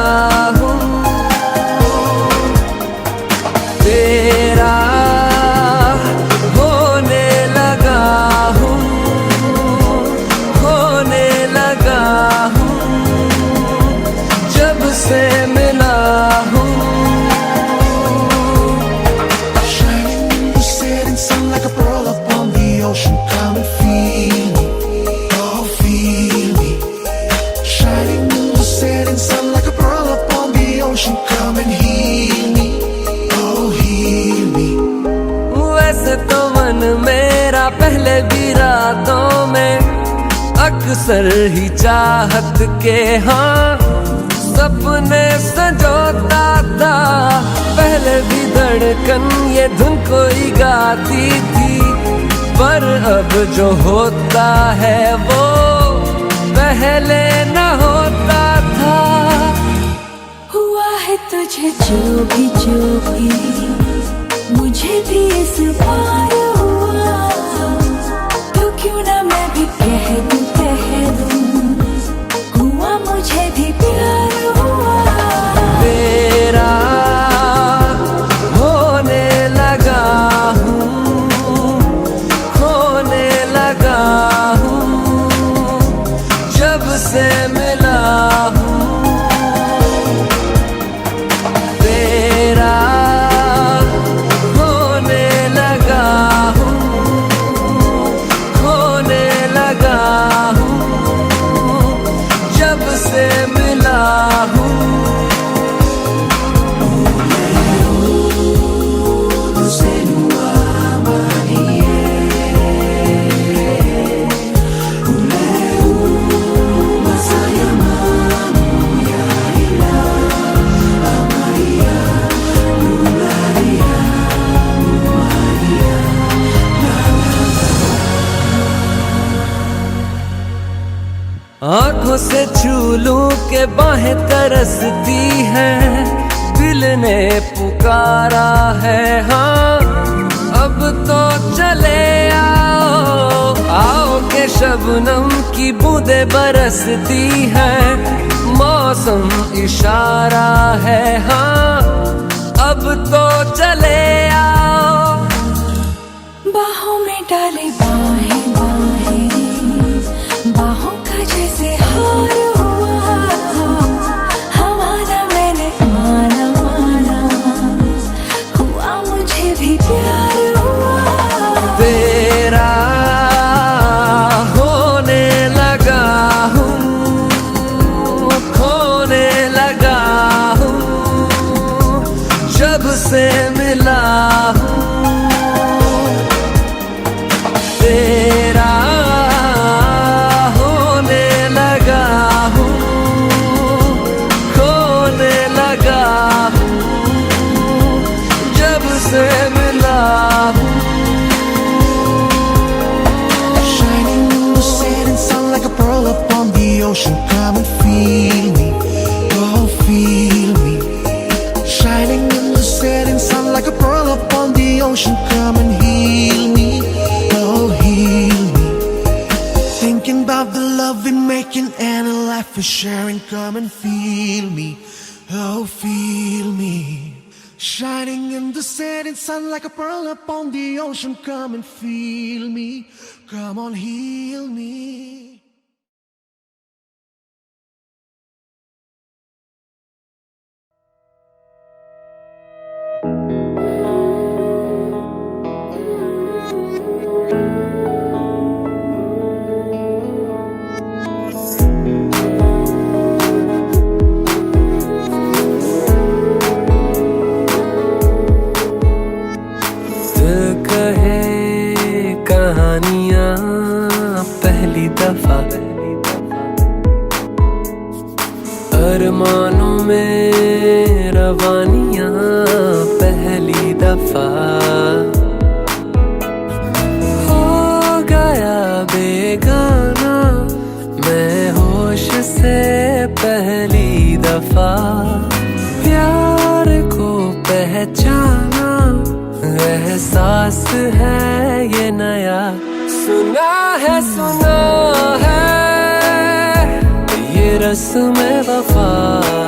अक्सर ही चाहत के हाँ सपने संजोता था। पहले भी धड़कन ये धुन कोई गाती थी, पर अब जो होता है वो पहले न होता था। हुआ है तुझे जो भी मुझे भी इस बार हुआ, तो क्यों ना मैं भी कह दूं हुआ मुझे भी प्यार हुआ। तेरा होने लगा हूँ, खोने लगा हूँ, जब से मिला हूँ। तेरा होने लगा हूँ, खोने लगा हूँ, जब से मिला हूँ। आंखों से छू लूं के बाहें तरसती हैं, दिल ने पुकारा है हाँ अब तो चले आओ। आओ के शबनम की बूंदें बरसती हैं, मौसम इशारा है हाँ अब तो चले आओ। बाहों में डाले बाहें बाहें, बाहों का जैसे हार हुआ, हमारा मैंने माना माना, हुआ मुझे भी प्यार हुआ। तेरा होने लगा हूँ, खोने लगा हूँ, जब से मिला हूँ। तेरा होने लगा हूँ, खोने लगा हूँ, जब से मिला हूँ। Shining in the setting sun like a pearl upon the ocean. Come and feel me, oh feel me. Shining in the setting sun like a pearl upon the ocean. Come and heal me, oh heal me. Thinking about the love we're making and a life we're sharing. Come and feel me, oh feel me. Shining in the setting sun like a pearl upon the ocean. Come and feel me, come on heal me. कहानियाँ पहली दफा, अरमानों में रवानियाँ पहली दफा। हो गया बेगाना मैं होश से पहली दफा, प्यार को पहचाना एहसास है ये नया। सुना है ये रस्म वफा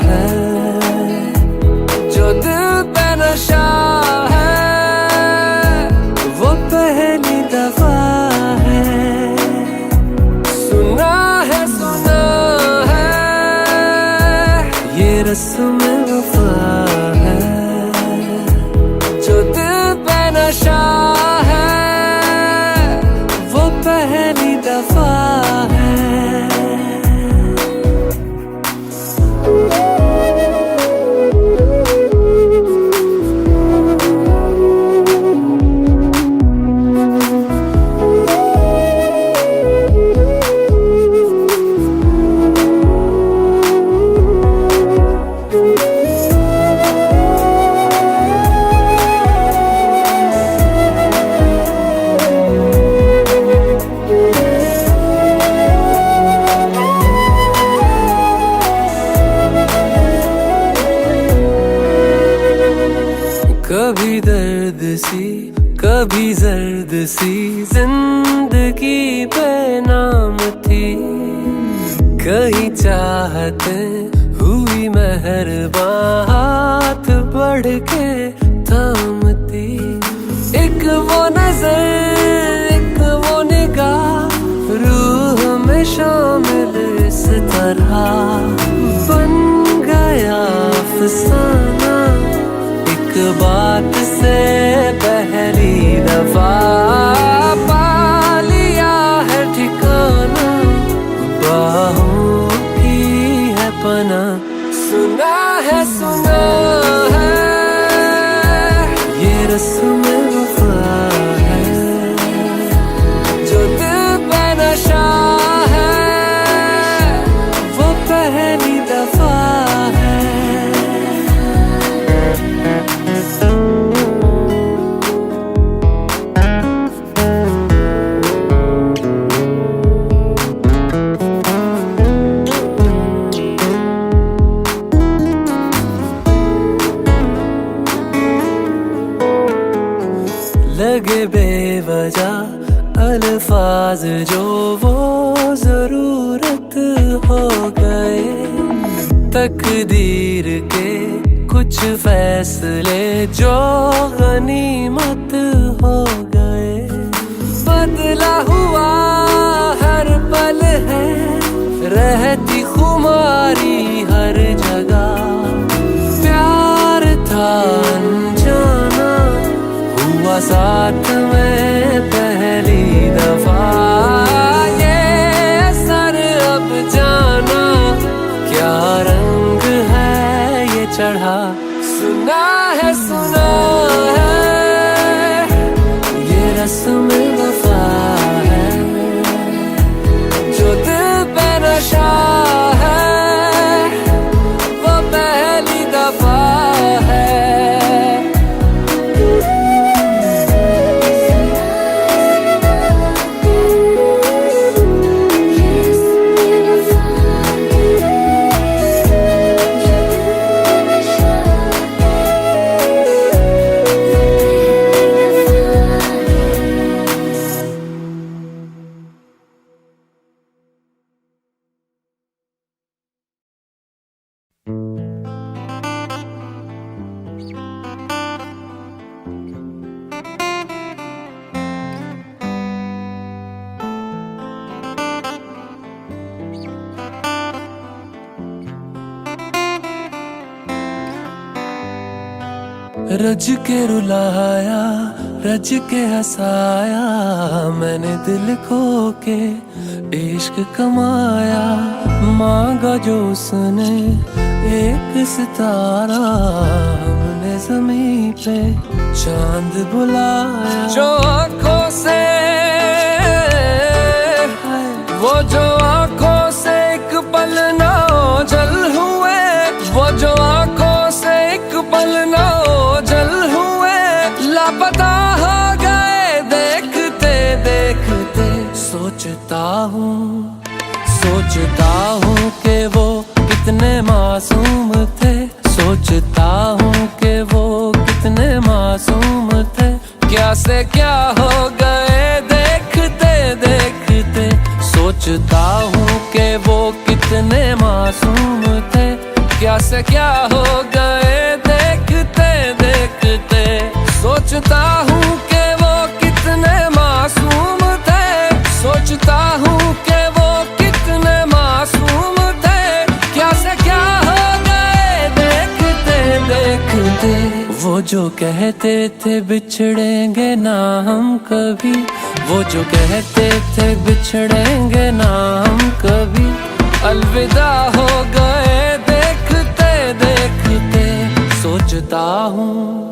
है, जो दिल पे नशा है वो पहली दफा है। सुना है ये रस्म वफा है, जो दिल पे नशा है वो पहली दफा है। सर्द सी कभी जर्द सी जिंदगी पे नाम थी, कहीं चाहते हुई मेहरबान हाथ बढ़ के थामती। एक वो नजर एक वो निगाह रूह में शामिल इस तरह बन गया अफसाना, एक बात से पहली दफा पा लिया है ठिकाना, बाहों की है पना। सुना है ये रस्म वफा है, जो दिल पे नशा है वो पहली दफा है। लगे बेवजह अल्फाज जो वो जरूरत हो गए, तकदीर के कुछ फैसले जो गनीमत हो गए। बदला हुआ हर पल है रहती खुमारी हर जगह, प्यार था अनजाना हुआ साथ में पहली दफा। ये असर अब जाना क्या रंग है ये चढ़ा। सुना है ये रस्म वफा है, जो दिल पे नशा है वो पहली दफा है। रज के रुलाया रज के हंसाया, मैंने दिल खो के इश्क कमाया। मांगा जो उसने एक सितारा, हमने जमीन पे चांद बुलाया। जो आँखों से वो जो आँखों से एक पल ना जल हुए, वो जो आँखों से एक पल ना जल हुए, लापता हो गए देखते देखते। सोचता हूँ कि वो कितने मासूम थे, सोचता हूँ कि वो कितने मासूम थे। क्या से क्या हो गए देखते देखते, सोचता हूँ कि वो कितने मासूम थे। क्या से क्या हो गए देखते देखते, सोचता हूँ कि वो कितने मासूम थे। सोचता हूँ कि वो कितने मासूम थे। क्या से क्या हो गए देखते देखते। वो जो कहते थे बिछड़ेंगे ना हम कभी, वो जो कहते थे बिछड़ेंगे ना हम कभी, अलविदा हो गए देखते देखते। सोचता हूँ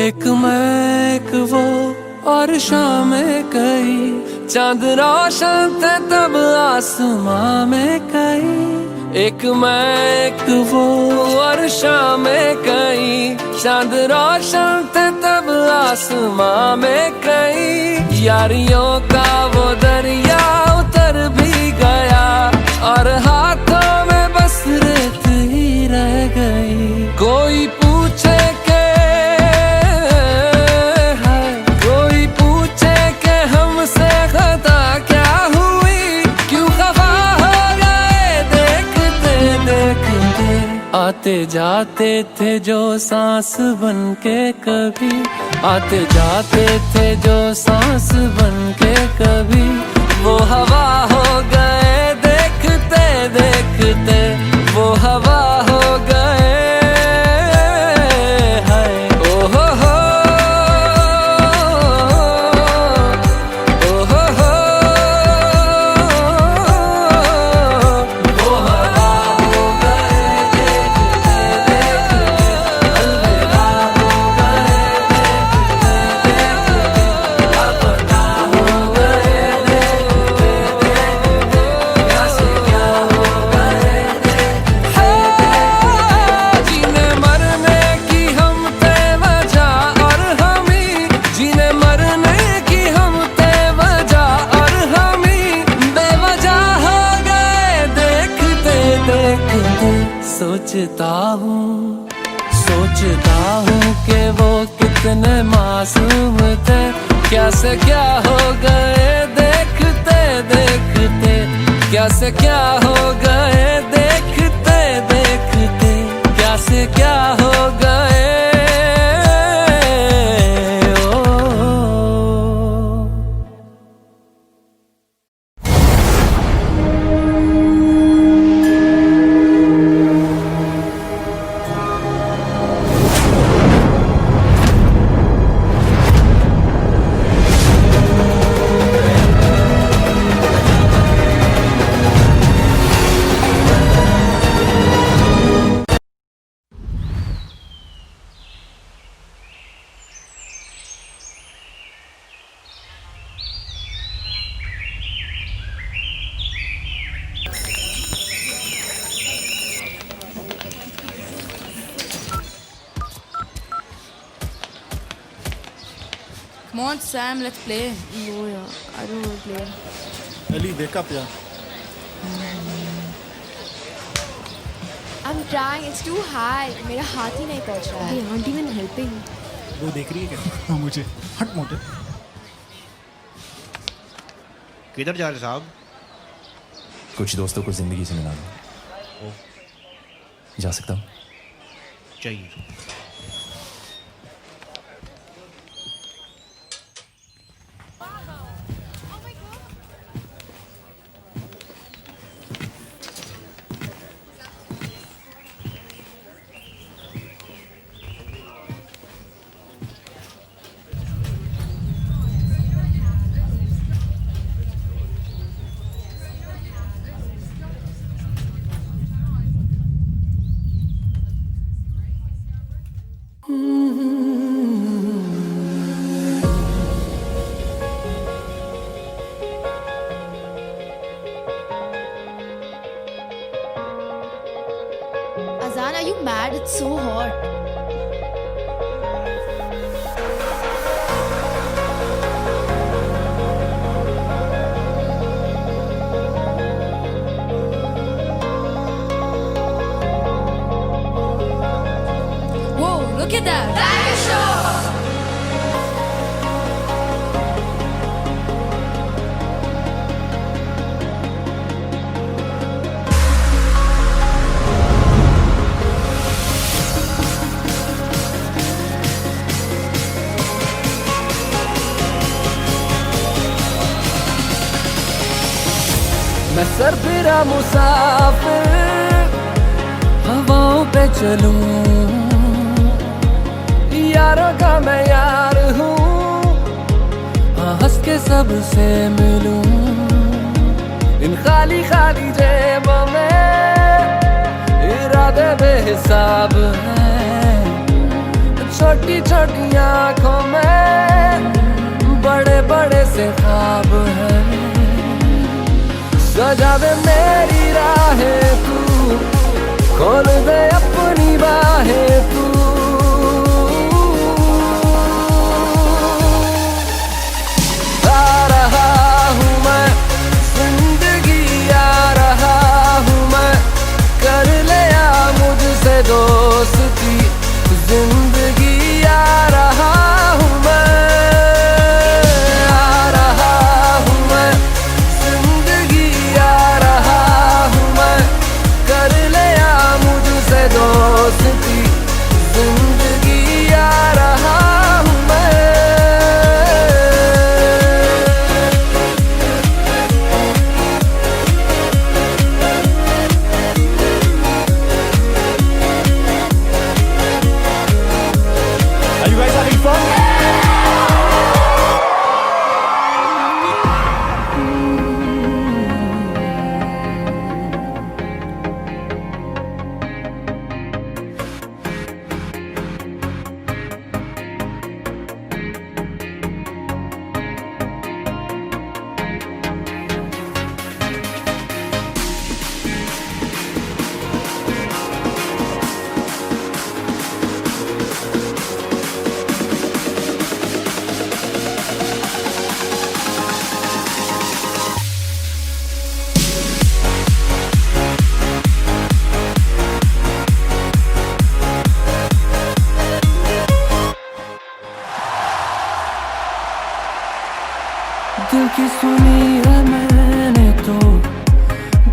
एक मैं एक वो और शामें कई, चांद रोशन थे तब आसमां में कई। एक मैं एक वो और शामें कई, चांद रोशन थे तब आसमां में कई। यारियों का वो दरिया उतर भी गया और हाथों में बस रेत ही रह गई। कोई पूछे के है, कोई पूछे के हमसे खता क्या हुई, क्यों खफा हो गए देखते देखते। आते जाते थे जो सांस बन के कभी, आते जाते थे जो सांस बन के कभी, वो हवा हो गए देखते देखते, वो हवा हो गए। हाय ओ हो हो, ओ हो हो, वो हवा हो गए देखते देखते, अलविदा हो गए देखते देखते, लापता हो गए देखते देखते, क्या से क्या हो गए देखते देखते। जीने मरने की हम थे वजह और हम ही, जीने मरने की हम थे वजह और हम ही बेवजह हो गए देखते देखते। सोचता हूँ कि वो कितने मासूम थे, क्या से क्या हो गए देखते देखते, क्या से क्या हो गए देखते देखते, क्या से क्या हो गए। Come on, Sam, let's play. No, yeah, I don't want to play. Ellie, wake up, yeah. I'm trying. It's too high. मेरा हाथ ही नहीं पहुंच रहा है. They aren't even helping. वो देख रही है क्या? हाँ मुझे. हट मोटे. किधर जा रहे साहब? कुछ दोस्तों को जिंदगी से मिला दो. जा सकता हूँ? चाहिए. Azan, are you mad? It's so hot. Whoa, look at that! Tiger Show! मैं सरफिरा मुसाफिर हवाओं पे चलूं, यारों का मैं यार हूँ, हंस के सबसे मिलूं। इन खाली खाली जेबों में इरादे बेहिसाब हैं, छोटी छोटी आँखों में बड़े बड़े से ख्वाब हैं। सजा दे मेरी राहें तू जिंदगी आ रहा हूँ मैं, आ रहा हूँ मैं, जिंदगी आ रहा हूँ मैं, कर लिया मुझसे दोस्ती, जिंदगी आ रहा हूँ मैं। Are you guys having fun? दिल की सुनी है मैंने तो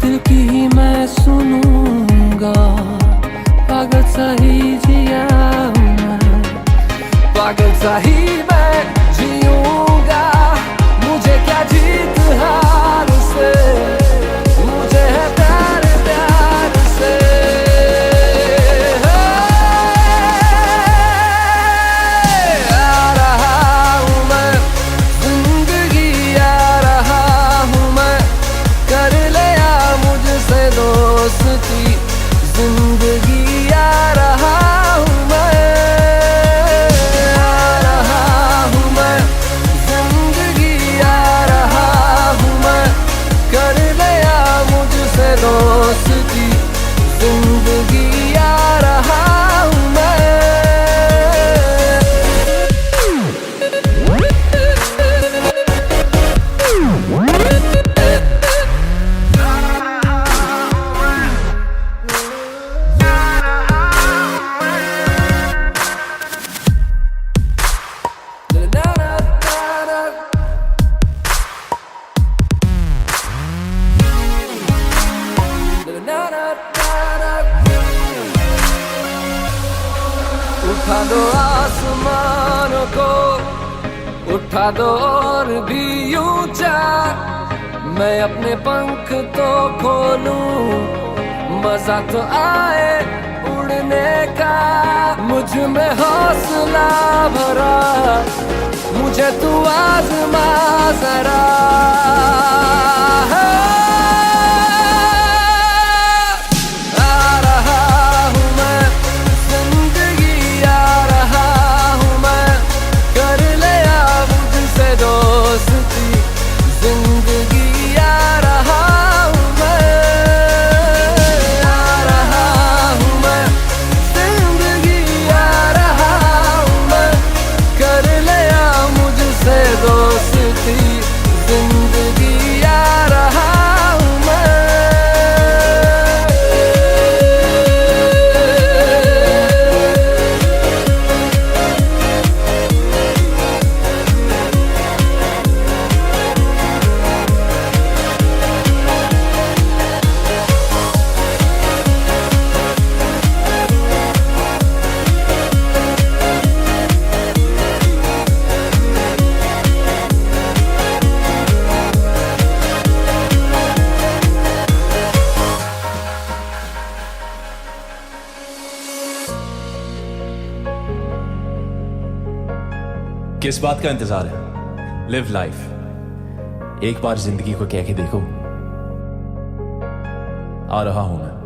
दिल की ही मैं सुनूंगा, पागल सा ही जिया हूँ मैं, पागल सा ही मैं जीऊंगा। मुझे क्या जीत हार से, मुझे है प्यार प्यार से। आ रहा हूँ मैं, जिंदगी आ रहा हूँ मैं, कर लिया मुझसे दोस्ती, जिंदगी आ रहा हूँ मैं, आ रहा हूँ मैं, जिंदगी आ रहा हूँ मैं, कर लिया मुझसे दोस्ती, जिंदगी आ रहा हूँ मैं। उठा दो आसमानों को, उठा दो और भी ऊंचा, मैं अपने पंख तो खोलूं, मजा तो आए उड़ने का, मुझ में हौसला भरा, मुझे तू आज़मा जरा। आ रहा हूँ मैं, जिंदगी आ रहा हूँ मैं, कर लिया मुझसे दोस्ती, जिंदगी आ रहा हूँ मैं, आ रहा हूँ मैं, जिंदगी आ रहा हूँ मैं, कर लिया मुझसे दोस्ती, जिंदगी आ रहा हूँ मैं। किस बात का इंतजार है? लिव लाइफ, एक बार जिंदगी को कह के देखो, आ रहा हूं मैं।